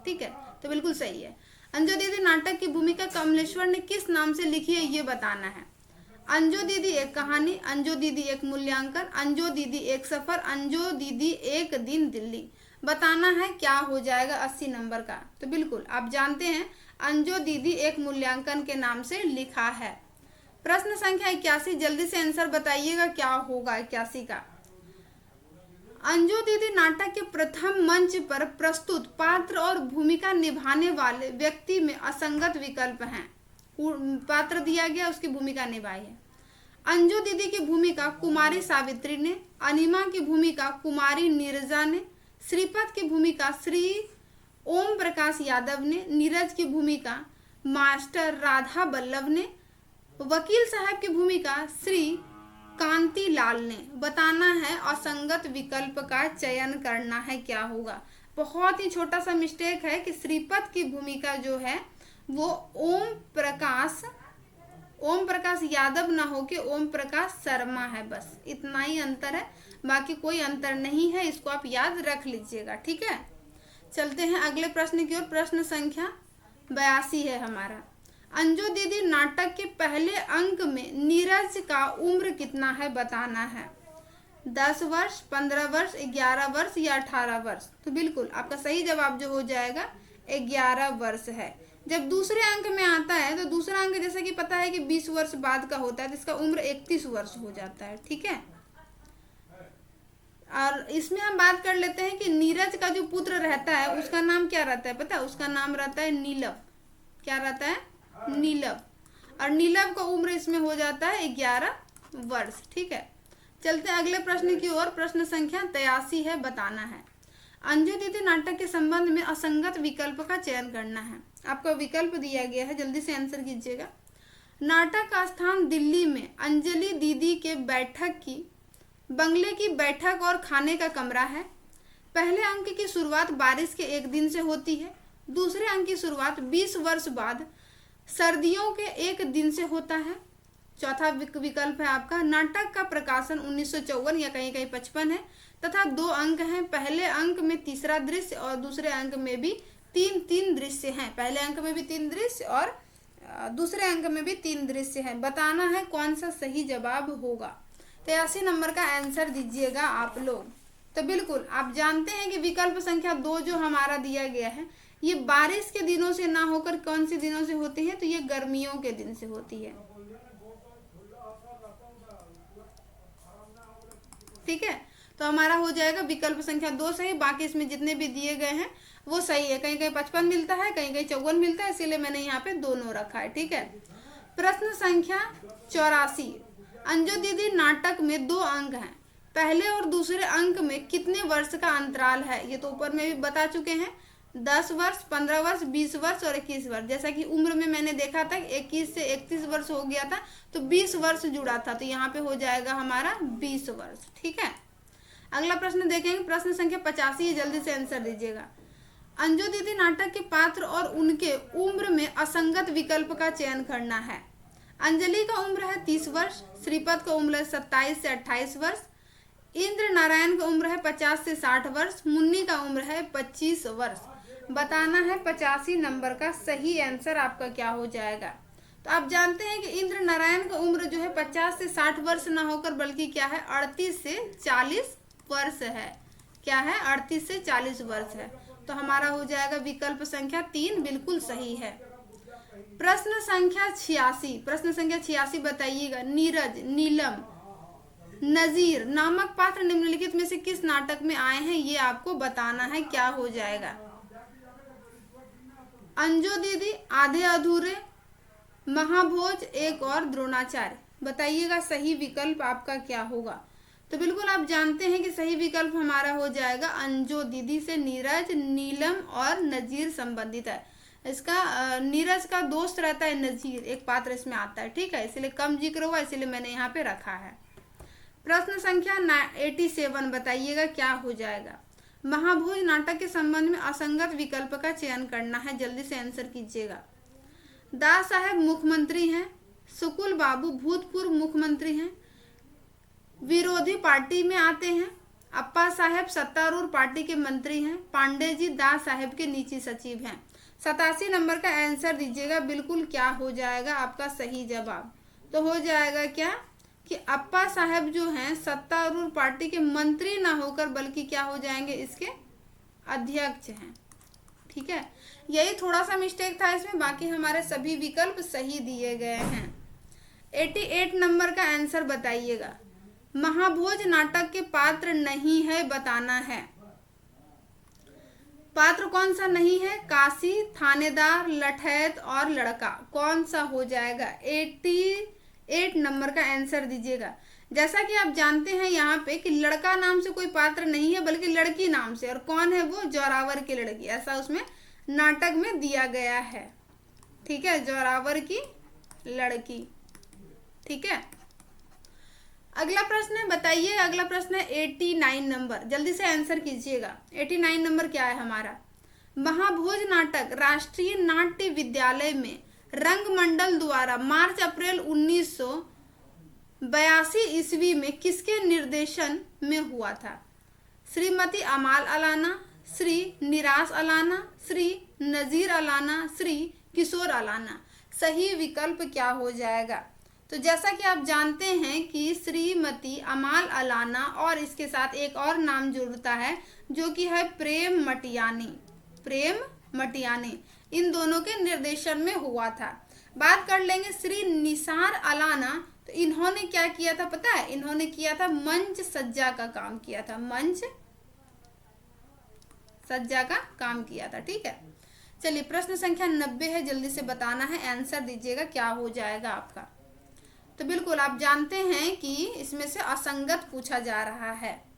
ठीक है, तो बिल्कुल सही है। अंजू दीदी नाटक की भूमिका कमलेश्वर ने किस नाम से लिखी है, ये बताना है। अंजू दीदी एक कहानी, अंजू दीदी एक मूल्यांकन, अंजू दीदी एक सफर, अंजू दीदी एक दिन दिल्ली। बताना है क्या हो जाएगा 80 नंबर का। तो बिल्कुल आप जानते हैं अंजू दीदी एक मूल्यांकन के नाम से लिखा है। प्रश्न संख्या 81, जल्दी से आंसर बताइएगा, क्या होगा 81 का? अंजू दीदी नाटक के प्रथम मंच पर प्रस्तुत पात्र और भूमिका निभाने वाले व्यक्ति में असंगत विकल्प हैं। पात्र दिया गया, उसकी भूमिका निभाई है। अंजू दीदी की भूमिका कुमारी सावित्री ने, अनिमा की भूमिका कुमारी नीरजा ने, श्रीपत की भूमिका श्री ओम प्रकाश यादव ने, नीरज की भूमिका मास्टर राधा बल्लभ ने, वकील साहब की भूमिका श्री कांति लाल ने। बताना है असंगत विकल्प का चयन करना है, क्या होगा? बहुत ही छोटा सा मिस्टेक है कि श्रीपत की भूमिका जो है वो ओम प्रकाश यादव ना हो के ओम प्रकाश शर्मा है, बस इतना ही अंतर है, बाकी कोई अंतर नहीं है। इसको आप याद रख लीजिएगा। ठीक है, चलते हैं अगले प्रश्न की ओर। प्रश्न संख्या 82 है हमारा। अंजू दीदी नाटक के पहले अंक में नीरज का उम्र कितना है? बताना है। 10 वर्ष, 15 वर्ष, 11 वर्ष या 18 वर्ष? तो बिल्कुल आपका सही जवाब जो हो जाएगा 11 वर्ष है। जब दूसरे अंक में आता है तो दूसरा अंक जैसा कि पता है कि 20 वर्ष बाद का होता है, तो इसका उम्र 31 वर्ष हो जाता है। ठीक है, और इसमें हम बात कर लेते हैं कि नीरज का जो पुत्र रहता है उसका नाम क्या रहता है? पता है, उसका नाम रहता है नीलव। क्या रहता है? नीलव। और नीलव का उम्र इसमें हो जाता है 11 वर्ष। ठीक है, चलते हैं अगले प्रश्न की ओर। प्रश्न संख्या 83 है, बताना है। अंजू दीदी नाटक के संबंध में असंगत विकल्प का चयन करना है। आपका विकल्प दिया गया है, जल्दी से आंसर कीजिएगा। नाटक का स्थान दिल्ली में अंजलि दीदी के बंगले की बैठक और खाने का कमरा है। पहले अंक की शुरुआत बारिश के एक दिन से होती है। दूसरे अंक की शुरुआत 20 वर्ष बाद सर्दियों के एक दिन से होता है। चौथा विकल्प है आपका, नाटक का प्रकाशन 1954 या कहीं कहीं 55 है तथा 2 अंक हैं। पहले अंक में तीसरा दृश्य और दूसरे अंक में भी तीन दृश्य हैं। पहले अंक में भी 3 दृश्य और दूसरे अंक में भी 3 दृश्य है, बताना है कौन सा सही जवाब होगा। 83 नंबर का आंसर दीजिएगा आप लोग। तो बिल्कुल आप जानते हैं कि विकल्प संख्या 2 जो हमारा दिया गया है, ये बारिश के दिनों से ना होकर कौन से दिनों से होती है, तो ये गर्मियों के दिन से होती है। ठीक है, तो हमारा हो जाएगा विकल्प संख्या 2 सही, बाकी इसमें जितने भी दिए गए हैं वो सही है। कहीं कहीं 55 मिलता है, कहीं कहीं 54 मिलता है, इसीलिए मैंने यहाँ पे दोनों रखा है। ठीक है, प्रश्न संख्या 84, अंजू दीदी नाटक में 2 अंक हैं, पहले और दूसरे अंक में कितने वर्ष का अंतराल है? ये तो ऊपर में भी बता चुके हैं, 10 वर्ष, 15 वर्ष, 20 वर्ष और 21 वर्ष। जैसा कि उम्र में मैंने देखा था 21 से 31 वर्ष हो गया था, तो 20 वर्ष जुड़ा था, तो यहाँ पे हो जाएगा हमारा 20 वर्ष। ठीक है, अगला प्रश्न देखेंगे, प्रश्न संख्या 85, ये जल्दी से आंसर दीजिएगा। अंजू दीदी नाटक के पात्र और उनके उम्र में असंगत विकल्प का चयन करना है। अंजलि का उम्र है 30 वर्ष, श्रीपद का उम्र है 27 से 28 वर्ष, इंद्र नारायण का उम्र है 50 से 60 वर्ष, मुन्नी का उम्र है 25 वर्ष। बताना है 85 नंबर का सही आंसर आपका क्या हो जाएगा। तो आप जानते हैं कि इंद्र नारायण का उम्र जो है 50 से 60 वर्ष ना होकर बल्कि क्या है 38 से 40 वर्ष है। क्या है 38 से 40 वर्ष है, तो हमारा हो जाएगा विकल्प संख्या 3 बिल्कुल सही है। प्रश्न संख्या 86, प्रश्न संख्या 86 बताइएगा, नीरज, नीलम, नजीर नामक पात्र निम्नलिखित में से किस नाटक में आए हैं, ये आपको बताना है। क्या हो जाएगा? अंजू दीदी, आधे अधूरे, महाभोज, एक और द्रोणाचार्य। बताइएगा सही विकल्प आपका क्या होगा। तो बिल्कुल आप जानते हैं कि सही विकल्प हमारा हो जाएगा अंजू दीदी से नीरज, नीलम और नजीर संबंधित है। इसका नीरज का दोस्त रहता है नजीर, एक पात्र इसमें आता है। ठीक है, इसलिए कम जिक्र हुआ, इसलिए मैंने यहाँ पे रखा है। प्रश्न संख्या 87 बताइएगा क्या हो जाएगा। महाभोज नाटक के संबंध में असंगत विकल्प का चयन करना है, जल्दी से आंसर कीजिएगा। दास साहब मुख्यमंत्री हैं, सुकुल बाबू भूतपूर्व मुख्यमंत्री हैं, विरोधी पार्टी में आते हैं, अप्पा साहब सत्तारूढ़ पार्टी के मंत्री हैं, पांडे जी दास साहब के निजी सचिव हैं। 87 नंबर का आंसर दीजिएगा, बिल्कुल क्या हो जाएगा आपका सही जवाब। तो हो जाएगा क्या कि अप्पा साहब जो हैं सत्तारूढ़ पार्टी के मंत्री ना होकर बल्कि क्या हो जाएंगे, इसके अध्यक्ष हैं। ठीक है, यही थोड़ा सा मिस्टेक था इसमें, बाकी हमारे सभी विकल्प सही दिए गए हैं। 88 नंबर का आंसर बताइएगा। महाभोज नाटक के पात्र नहीं है, बताना है। पात्र कौन सा नहीं है? काशी, थानेदार, लठैत और लड़का। कौन सा हो जाएगा? 88 नंबर का आंसर दीजिएगा। जैसा कि आप जानते हैं यहाँ पे कि लड़का नाम से कोई पात्र नहीं है बल्कि लड़की नाम से, और कौन है वो? जोरावर की लड़की, ऐसा उसमें नाटक में दिया गया है। ठीक है, जोरावर की लड़की। ठीक है, अगला प्रश्न है, बताइए। अगला प्रश्न है 89 नंबर, जल्दी से आंसर कीजिएगा। 89 नंबर क्या है हमारा? महाभोज नाटक राष्ट्रीय नाट्य विद्यालय में रंगमंडल द्वारा मार्च अप्रैल 1982 ईस्वी में किसके निर्देशन में हुआ था? श्रीमती अमाल अलाना, श्री निराश अलाना, श्री नजीर अलाना, श्री किशोर अलाना। सही विकल्प क्या हो जाएगा? तो जैसा कि आप जानते हैं कि श्रीमती अमाल अलाना और इसके साथ एक और नाम जुड़ता है जो कि है प्रेम मटियानी। प्रेम मटियानी इन दोनों के निर्देशन में हुआ था। बात कर लेंगे श्री निसार अलाना, तो इन्होंने क्या किया था पता है? इन्होंने किया था मंच सज्जा का काम किया था, मंच सज्जा का काम किया था। ठीक है, चलिए प्रश्न संख्या 90 है, जल्दी से बताना है, आंसर दीजिएगा क्या हो जाएगा आपका। तो बिल्कुल आप जानते हैं कि इसमें से असंगत पूछा जा रहा है।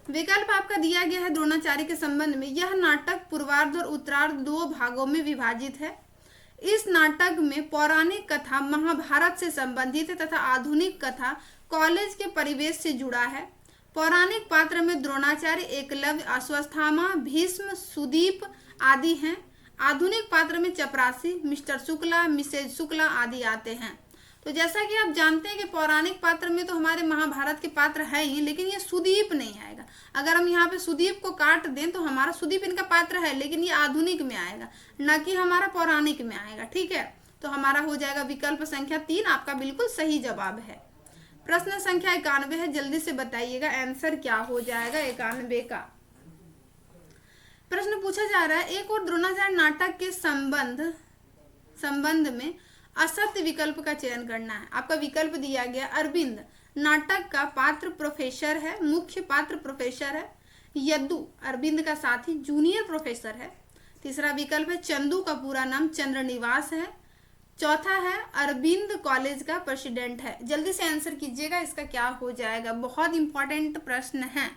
विकल्प आपका दिया गया है द्रोणाचार्य के संबंध में। यह नाटक पूर्वार्ध और उत्तरार्ध 2 भागों में विभाजित है। इस नाटक में पौराणिक कथा महाभारत से संबंधित है तथा आधुनिक कथा कॉलेज के परिवेश से जुड़ा है। पौराणिक पात्र में द्रोणाचार्य, एकलव्य, अश्वत्थामा, भीष्म, सुदीप आदि हैं। आधुनिक पात्र में चपरासी, मिस्टर शुक्ला, मिसेज शुक्ला आदि आते हैं। तो जैसा कि आप जानते हैं कि पौराणिक पात्र में तो हमारे महाभारत के पात्र है ही, लेकिन ये सुदीप नहीं आएगा। अगर हम यहाँ पे सुदीप को काट दें तो हमारा सुदीप इनका पात्र है, लेकिन ये आधुनिक में आएगा, न कि हमारा पौराणिक में आएगा। ठीक है, तो हमारा हो जाएगा विकल्प संख्या 3 आपका बिल्कुल सही जवाब है। प्रश्न संख्या 91 है, जल्दी से बताइएगा आंसर क्या हो जाएगा 91 का। प्रश्न पूछा जा रहा है, एक और द्रोणाचार्य नाटक के संबंध में असत्य विकल्प का चयन करना है। आपका विकल्प दिया गया अरविंद नाटक का पात्र प्रोफेसर है, मुख्य पात्र प्रोफेसर है। यद्दू अरविंद का साथी जूनियर प्रोफेसर है। तीसरा विकल्प है चंदू का पूरा नाम चंद्रनिवास है। चौथा है अरविंद कॉलेज का प्रेसिडेंट है। जल्दी से आंसर कीजिएगा, इसका क्या हो जाएगा। बहुत इंपॉर्टेंट प्रश्न है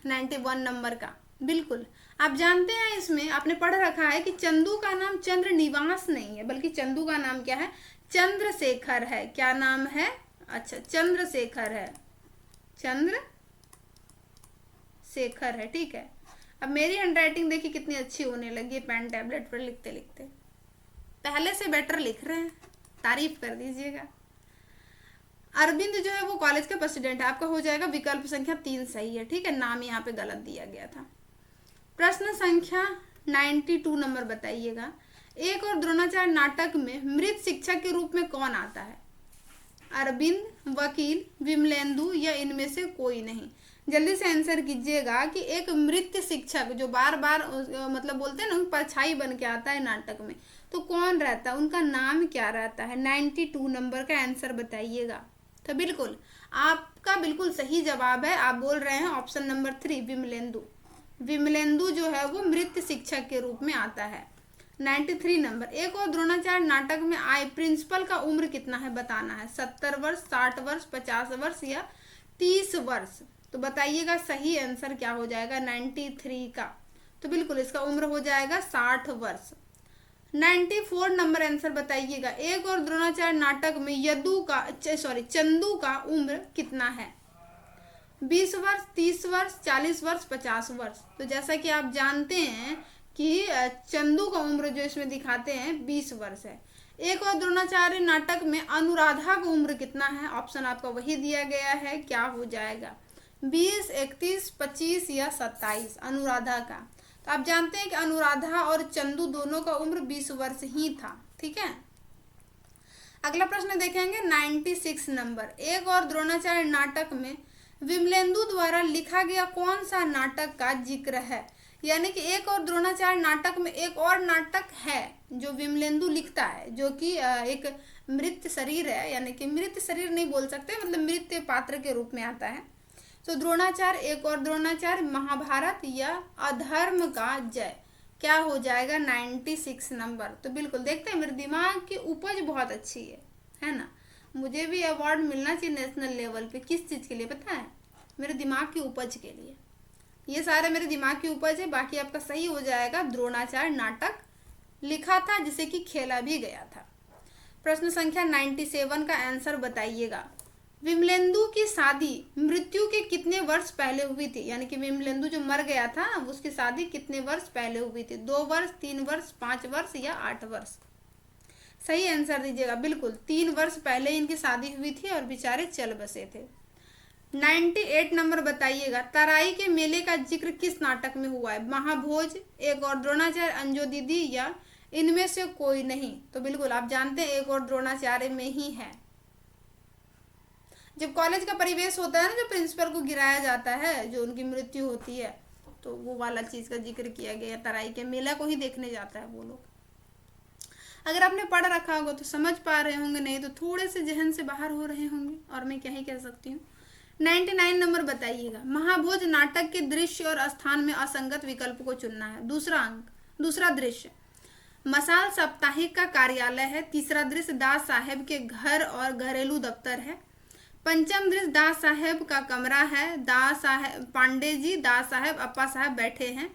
91 नंबर का। बिल्कुल आप जानते हैं, इसमें आपने पढ़ रखा है कि चंदू का नाम चंद्रनिवास नहीं है, बल्कि चंदू का नाम क्या है, चंद्रशेखर है। क्या नाम है, अच्छा चंद्रशेखर है, चंद्रशेखर है, ठीक है। अब मेरी हैंडराइटिंग देखिए कितनी अच्छी होने लगी है, पेन टैबलेट पर लिखते लिखते पहले से बेटर लिख रहे हैं, तारीफ कर दीजिएगा। अरविंद जो है वो कॉलेज का प्रेसिडेंट है। आपका हो जाएगा विकल्प संख्या 3 सही है, ठीक है। नाम यहाँ पे गलत दिया गया था। प्रश्न संख्या 92 नंबर बताइएगा, एक और द्रोणाचार्य नाटक में मृत शिक्षक के रूप में कौन आता है। अरविंद, वकील, विमलेंदु या इनमें से कोई नहीं। जल्दी से आंसर कीजिएगा कि एक मृत शिक्षक जो बार बार मतलब बोलते हैं ना परछाई बन के आता है नाटक में, तो कौन रहता है, उनका नाम क्या रहता है। 92 नंबर का आंसर बताइएगा। तो बिल्कुल आपका बिल्कुल सही जवाब है, आप बोल रहे हैं ऑप्शन नंबर 3 विमलेंदु। विमलेंदु जो है वो मृत शिक्षक के रूप में आता है। 93 नंबर, एक और द्रोणाचार्य नाटक में आए प्रिंसिपल का उम्र कितना है बताना है। 70 वर्ष, 60 वर्ष, 50 वर्ष या 30 वर्ष। तो बताइएगा सही आंसर क्या हो जाएगा 93 का। तो बिल्कुल इसका उम्र हो जाएगा 60 वर्ष। 94 नंबर आंसर बताइएगा, एक और द्रोणाचार्य नाटक में चंदू का उम्र कितना है। 20 वर्ष, 30 वर्ष, 40 वर्ष, 50 वर्ष। तो जैसा कि आप जानते हैं कि चंदू का उम्र जो इसमें दिखाते हैं 20 वर्ष है। एक और द्रोणाचार्य नाटक में अनुराधा का उम्र कितना है, ऑप्शन आपका वही दिया गया है, क्या हो जाएगा 20, 31, 25 या 27 अनुराधा का। तो आप जानते हैं कि अनुराधा और चंदू दोनों का उम्र 20 वर्ष ही था, ठीक है। अगला प्रश्न देखेंगे 96 नंबर, एक और द्रोणाचार्य नाटक में विमलेंदु द्वारा लिखा गया कौन सा नाटक का जिक्र है। यानी कि एक और द्रोणाचार्य नाटक में एक और नाटक है जो विमलेंदु लिखता है, जो कि एक मृत शरीर है, यानी कि मृत शरीर नहीं बोल सकते, मतलब मृत पात्र के रूप में आता है। तो द्रोणाचार्य, एक और द्रोणाचार्य, महाभारत या अधर्म का जय, क्या हो जाएगा 96 नंबर। तो बिल्कुल देखते हैं मेरे दिमाग की उपज बहुत अच्छी है ना। मुझे भी अवार्ड मिलना चाहिए नेशनल लेवल पे। किस चीज़ के लिए पता है, मेरे दिमाग की उपज के लिए। ये सारे मेरे दिमाग की उपज है। बाकी आपका सही हो जाएगा, द्रोणाचार्य नाटक लिखा था जिसे कि खेला भी गया था। प्रश्न संख्या 97 का आंसर बताइएगा, विमलेंदु की शादी मृत्यु के कितने वर्ष पहले हुई थी। यानी कि विमलेंदु जो मर गया था उसकी शादी कितने वर्ष पहले हुई थी, 2 वर्ष, 3 वर्ष, 5 वर्ष या 8 वर्ष। सही आंसर दीजिएगा। बिल्कुल 3 वर्ष पहले इनकी शादी हुई थी और बेचारे चल बसे थे। 98 नंबर बताइएगा, तराई के मेले का जिक्र किस नाटक में हुआ है। महाभोज, एक और द्रोणाचार्य, अंजो दीदी या इनमें से कोई नहीं। तो बिल्कुल आप जानते हैं एक और द्रोणाचार्य में ही है। जब कॉलेज का परिवेश होता है ना, जो प्रिंसिपल को गिराया जाता है, जो उनकी मृत्यु होती है, तो वो वाला चीज का जिक्र किया गया। तराई के मेला को ही देखने जाता है वो लोग। अगर आपने पढ़ रखा होगा तो समझ पा रहे होंगे, नहीं तो थोड़े से जहन से बाहर हो रहे होंगे, और मैं क्या ही कह सकती हूँ। 99 नंबर बताइएगा, महाभोज नाटक के दृश्य और स्थान में असंगत विकल्प को चुनना है। दूसरा अंक, दूसरा दृश्य मसाल साप्ताहिक का कार्यालय है। तीसरा दृश्य दास साहेब के घर और घरेलू दफ्तर है। पंचम दृश्य दास साहेब का कमरा है। दास साहेब, पांडे जी, दास साहेब, अप्पा साहब बैठे हैं।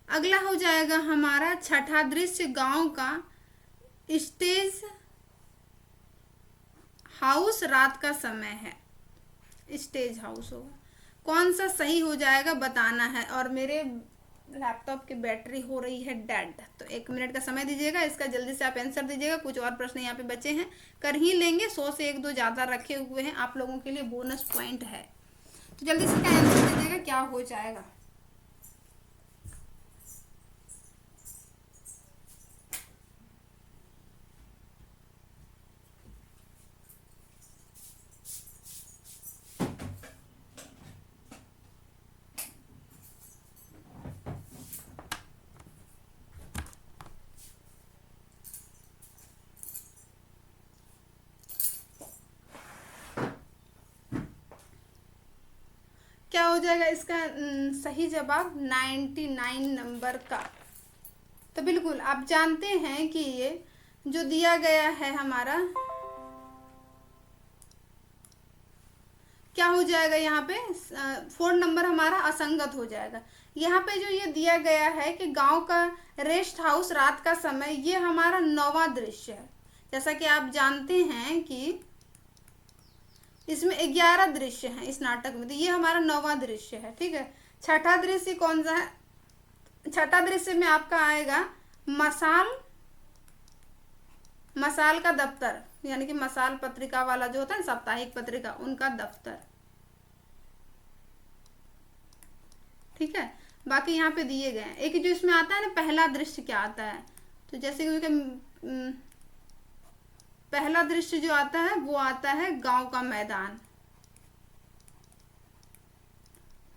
अगला हो जाएगा हमारा छठा दृश्य गांव का स्टेज हाउस, रात का समय है, स्टेज हाउस होगा। कौन सा सही हो जाएगा बताना है। और मेरे लैपटॉप की बैटरी हो रही है डेड, तो 1 मिनट का समय दीजिएगा, इसका जल्दी से आप आंसर दीजिएगा। कुछ और प्रश्न यहाँ पे बचे हैं, कर ही लेंगे। 100 से 1-2 ज़्यादा रखे हुए हैं, आप लोगों के लिए बोनस पॉइंट है। तो जल्दी से क्या आंसर दीजिएगा, क्या हो जाएगा। क्या हो जाएगा इसका सही जवाब 99 नंबर का। तो बिल्कुल आप जानते हैं कि ये जो दिया गया है हमारा, क्या हो जाएगा यहाँ पे 4 नंबर हमारा असंगत हो जाएगा। यहाँ पे जो ये दिया गया है कि गांव का रेस्ट हाउस रात का समय, ये हमारा 9वां दृश्य है। जैसा कि आप जानते हैं कि इसमें 11 दृश्य हैं इस नाटक में, तो ये हमारा 9वां दृश्य है। ठीक है, छठा दृश्य कौन सा है? छठा दृश्य में आपका आएगा मसाल का दफ्तर, यानी कि मसाल पत्रिका वाला जो होता है साप्ताहिक पत्रिका, उनका दफ्तर। ठीक है, बाकी यहाँ पे दिए गए हैं। एक जो इसमें आता है ना पहला दृश्य, क्या आता है, तो जैसे कि पहला दृश्य जो आता है वो आता है गांव का मैदान।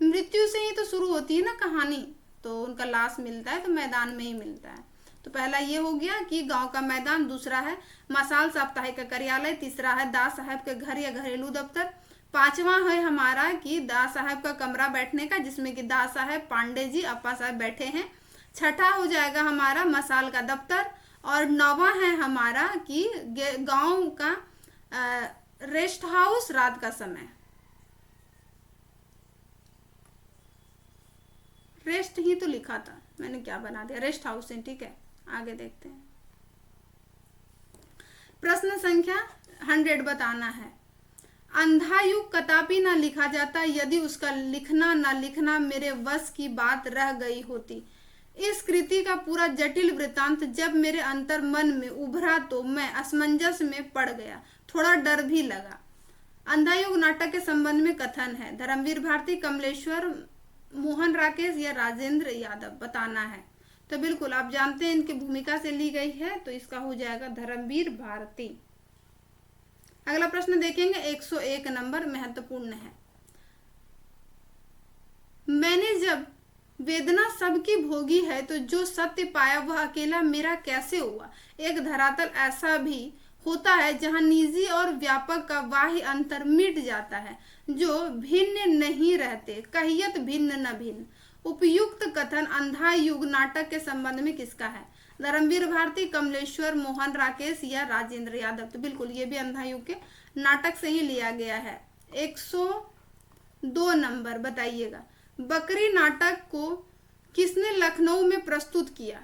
मृत्यु से ही तो शुरू होती है ना कहानी, तो उनका लाश मिलता है तो मैदान में ही मिलता है। तो पहला ये हो गया कि गांव का मैदान, दूसरा है मसाल साप्ताहिक का कार्यालय, तीसरा है दास साहब के घर या घरेलू दफ्तर, पांचवा है हमारा कि दास साहब का कमरा बैठने का, जिसमें कि दास साहब, पांडे जी, अप्पा साहब बैठे हैं। छठा हो जाएगा हमारा मसाल का दफ्तर, और 9वां है हमारा कि गांव का रेस्ट हाउस रात का समय। रेस्ट ही तो लिखा था, मैंने क्या बना दिया, रेस्ट हाउस है। ठीक है, आगे देखते हैं। प्रश्न संख्या 100 बताना है। अंधा युग कदापि ना लिखा जाता यदि उसका लिखना ना लिखना मेरे वश की बात रह गई होती। इस कृति का पूरा जटिल वृत्तांत जब मेरे अंतर मन में उभरा तो मैं असमंजस में पड़ गया, थोड़ा डर भी लगा। अंधा युग नाटक के संबंध में कथन है। धर्मवीर भारती, कमलेश्वर, मोहन राकेश या राजेंद्र यादव बताना है। तो बिल्कुल आप जानते हैं इनकी भूमिका से ली गई है, तो इसका हो जाएगा धर्मवीर भारती। अगला प्रश्न देखेंगे, 101 नंबर, महत्वपूर्ण है। मैंने जब वेदना सबकी भोगी है तो जो सत्य पाया वह अकेला मेरा कैसे हुआ। एक धरातल ऐसा भी होता है जहां निजी और व्यापक का बाह्य अंतर मिट जाता है, जो भिन्न नहीं रहते, कहियत भिन्न न भिन्न। उपयुक्त कथन अंधा युग नाटक के संबंध में किसका है? धर्मवीर भारती, कमलेश्वर, मोहन राकेश या राजेंद्र यादव। तो बिल्कुल ये भी अंधा युग के नाटक से ही लिया गया है। 102 नंबर बताइएगा। बकरी नाटक को किसने लखनऊ में प्रस्तुत किया,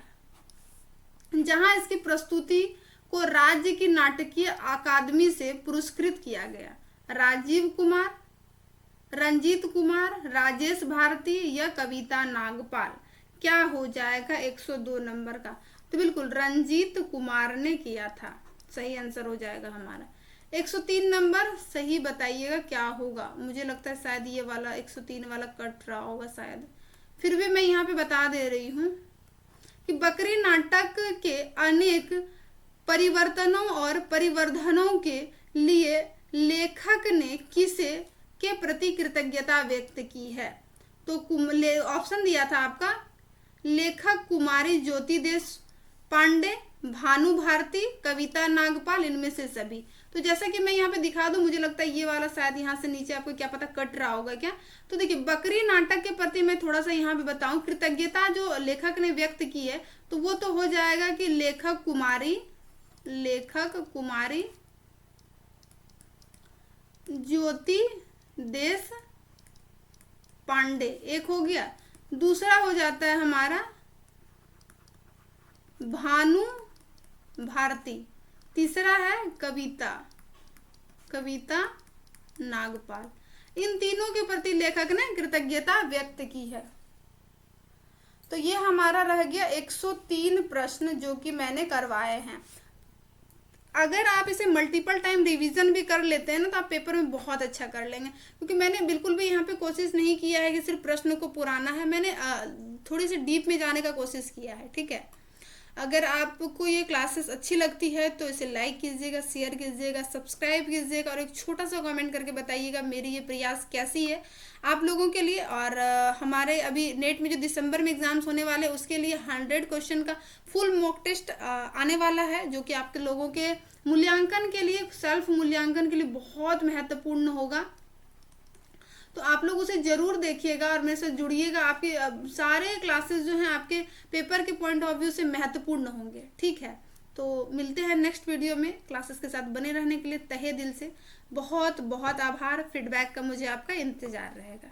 जहां इसकी प्रस्तुति को राज्य की नाटकीय अकादमी से पुरस्कृत किया गया? राजीव कुमार, रंजीत कुमार, राजेश भारती या कविता नागपाल। क्या हो जाएगा 102 नंबर का? तो बिल्कुल रंजीत कुमार ने किया था, सही आंसर हो जाएगा हमारा। 103 नंबर सही बताइएगा क्या होगा। मुझे लगता है शायद ये वाला 103 वाला कट रहा होगा शायद, फिर भी मैं यहाँ पे बता दे रही हूँ कि बकरी नाटक के अनेक परिवर्तनों और परिवर्धनों के लिए लेखक ने किसे के प्रति कृतज्ञता व्यक्त की है? तो ऑप्शन दिया था आपका, लेखक कुमारी ज्योति देश पांडे, भानु भारती, कविता नागपाल, इनमें से सभी। तो जैसा कि मैं यहाँ पे दिखा दूं, मुझे लगता है ये वाला शायद यहाँ से नीचे आपको क्या पता कट रहा होगा क्या। तो देखिए बकरी नाटक के प्रति मैं थोड़ा सा यहाँ पे बताऊं, कृतज्ञता जो लेखक ने व्यक्त की है तो वो तो हो जाएगा कि लेखक कुमारी ज्योति देश पांडे, एक हो गया। दूसरा हो जाता है हमारा भानु भारती, तीसरा है कविता नागपाल। इन तीनों के प्रति लेखक ने कृतज्ञता व्यक्त की है। तो ये हमारा रह गया 103 प्रश्न जो कि मैंने करवाए हैं। अगर आप इसे मल्टीपल टाइम रिवीजन भी कर लेते हैं ना तो आप पेपर में बहुत अच्छा कर लेंगे, क्योंकि मैंने बिल्कुल भी यहाँ पे कोशिश नहीं किया है कि सिर्फ प्रश्न को पुराना है, मैंने थोड़ी सी डीप में जाने का कोशिश किया है। ठीक है, अगर आपको ये क्लासेस अच्छी लगती है तो इसे लाइक कीजिएगा, शेयर कीजिएगा, सब्सक्राइब कीजिएगा और एक छोटा सा कमेंट करके बताइएगा मेरी ये प्रयास कैसी है आप लोगों के लिए। और हमारे अभी नेट में जो दिसंबर में एग्जाम्स होने वाले हैं उसके लिए 100 क्वेश्चन का फुल मॉक टेस्ट आने वाला है, जो कि आपके लोगों के मूल्यांकन के लिए, सेल्फ मूल्यांकन के लिए बहुत महत्वपूर्ण होगा। तो आप लोग उसे ज़रूर देखिएगा और मेरे से जुड़िएगा। आपके सारे क्लासेस जो हैं आपके पेपर के पॉइंट ऑफ व्यू से महत्वपूर्ण होंगे। ठीक है, तो मिलते हैं नेक्स्ट वीडियो में। क्लासेस के साथ बने रहने के लिए तहे दिल से बहुत बहुत आभार। फीडबैक का मुझे आपका इंतज़ार रहेगा।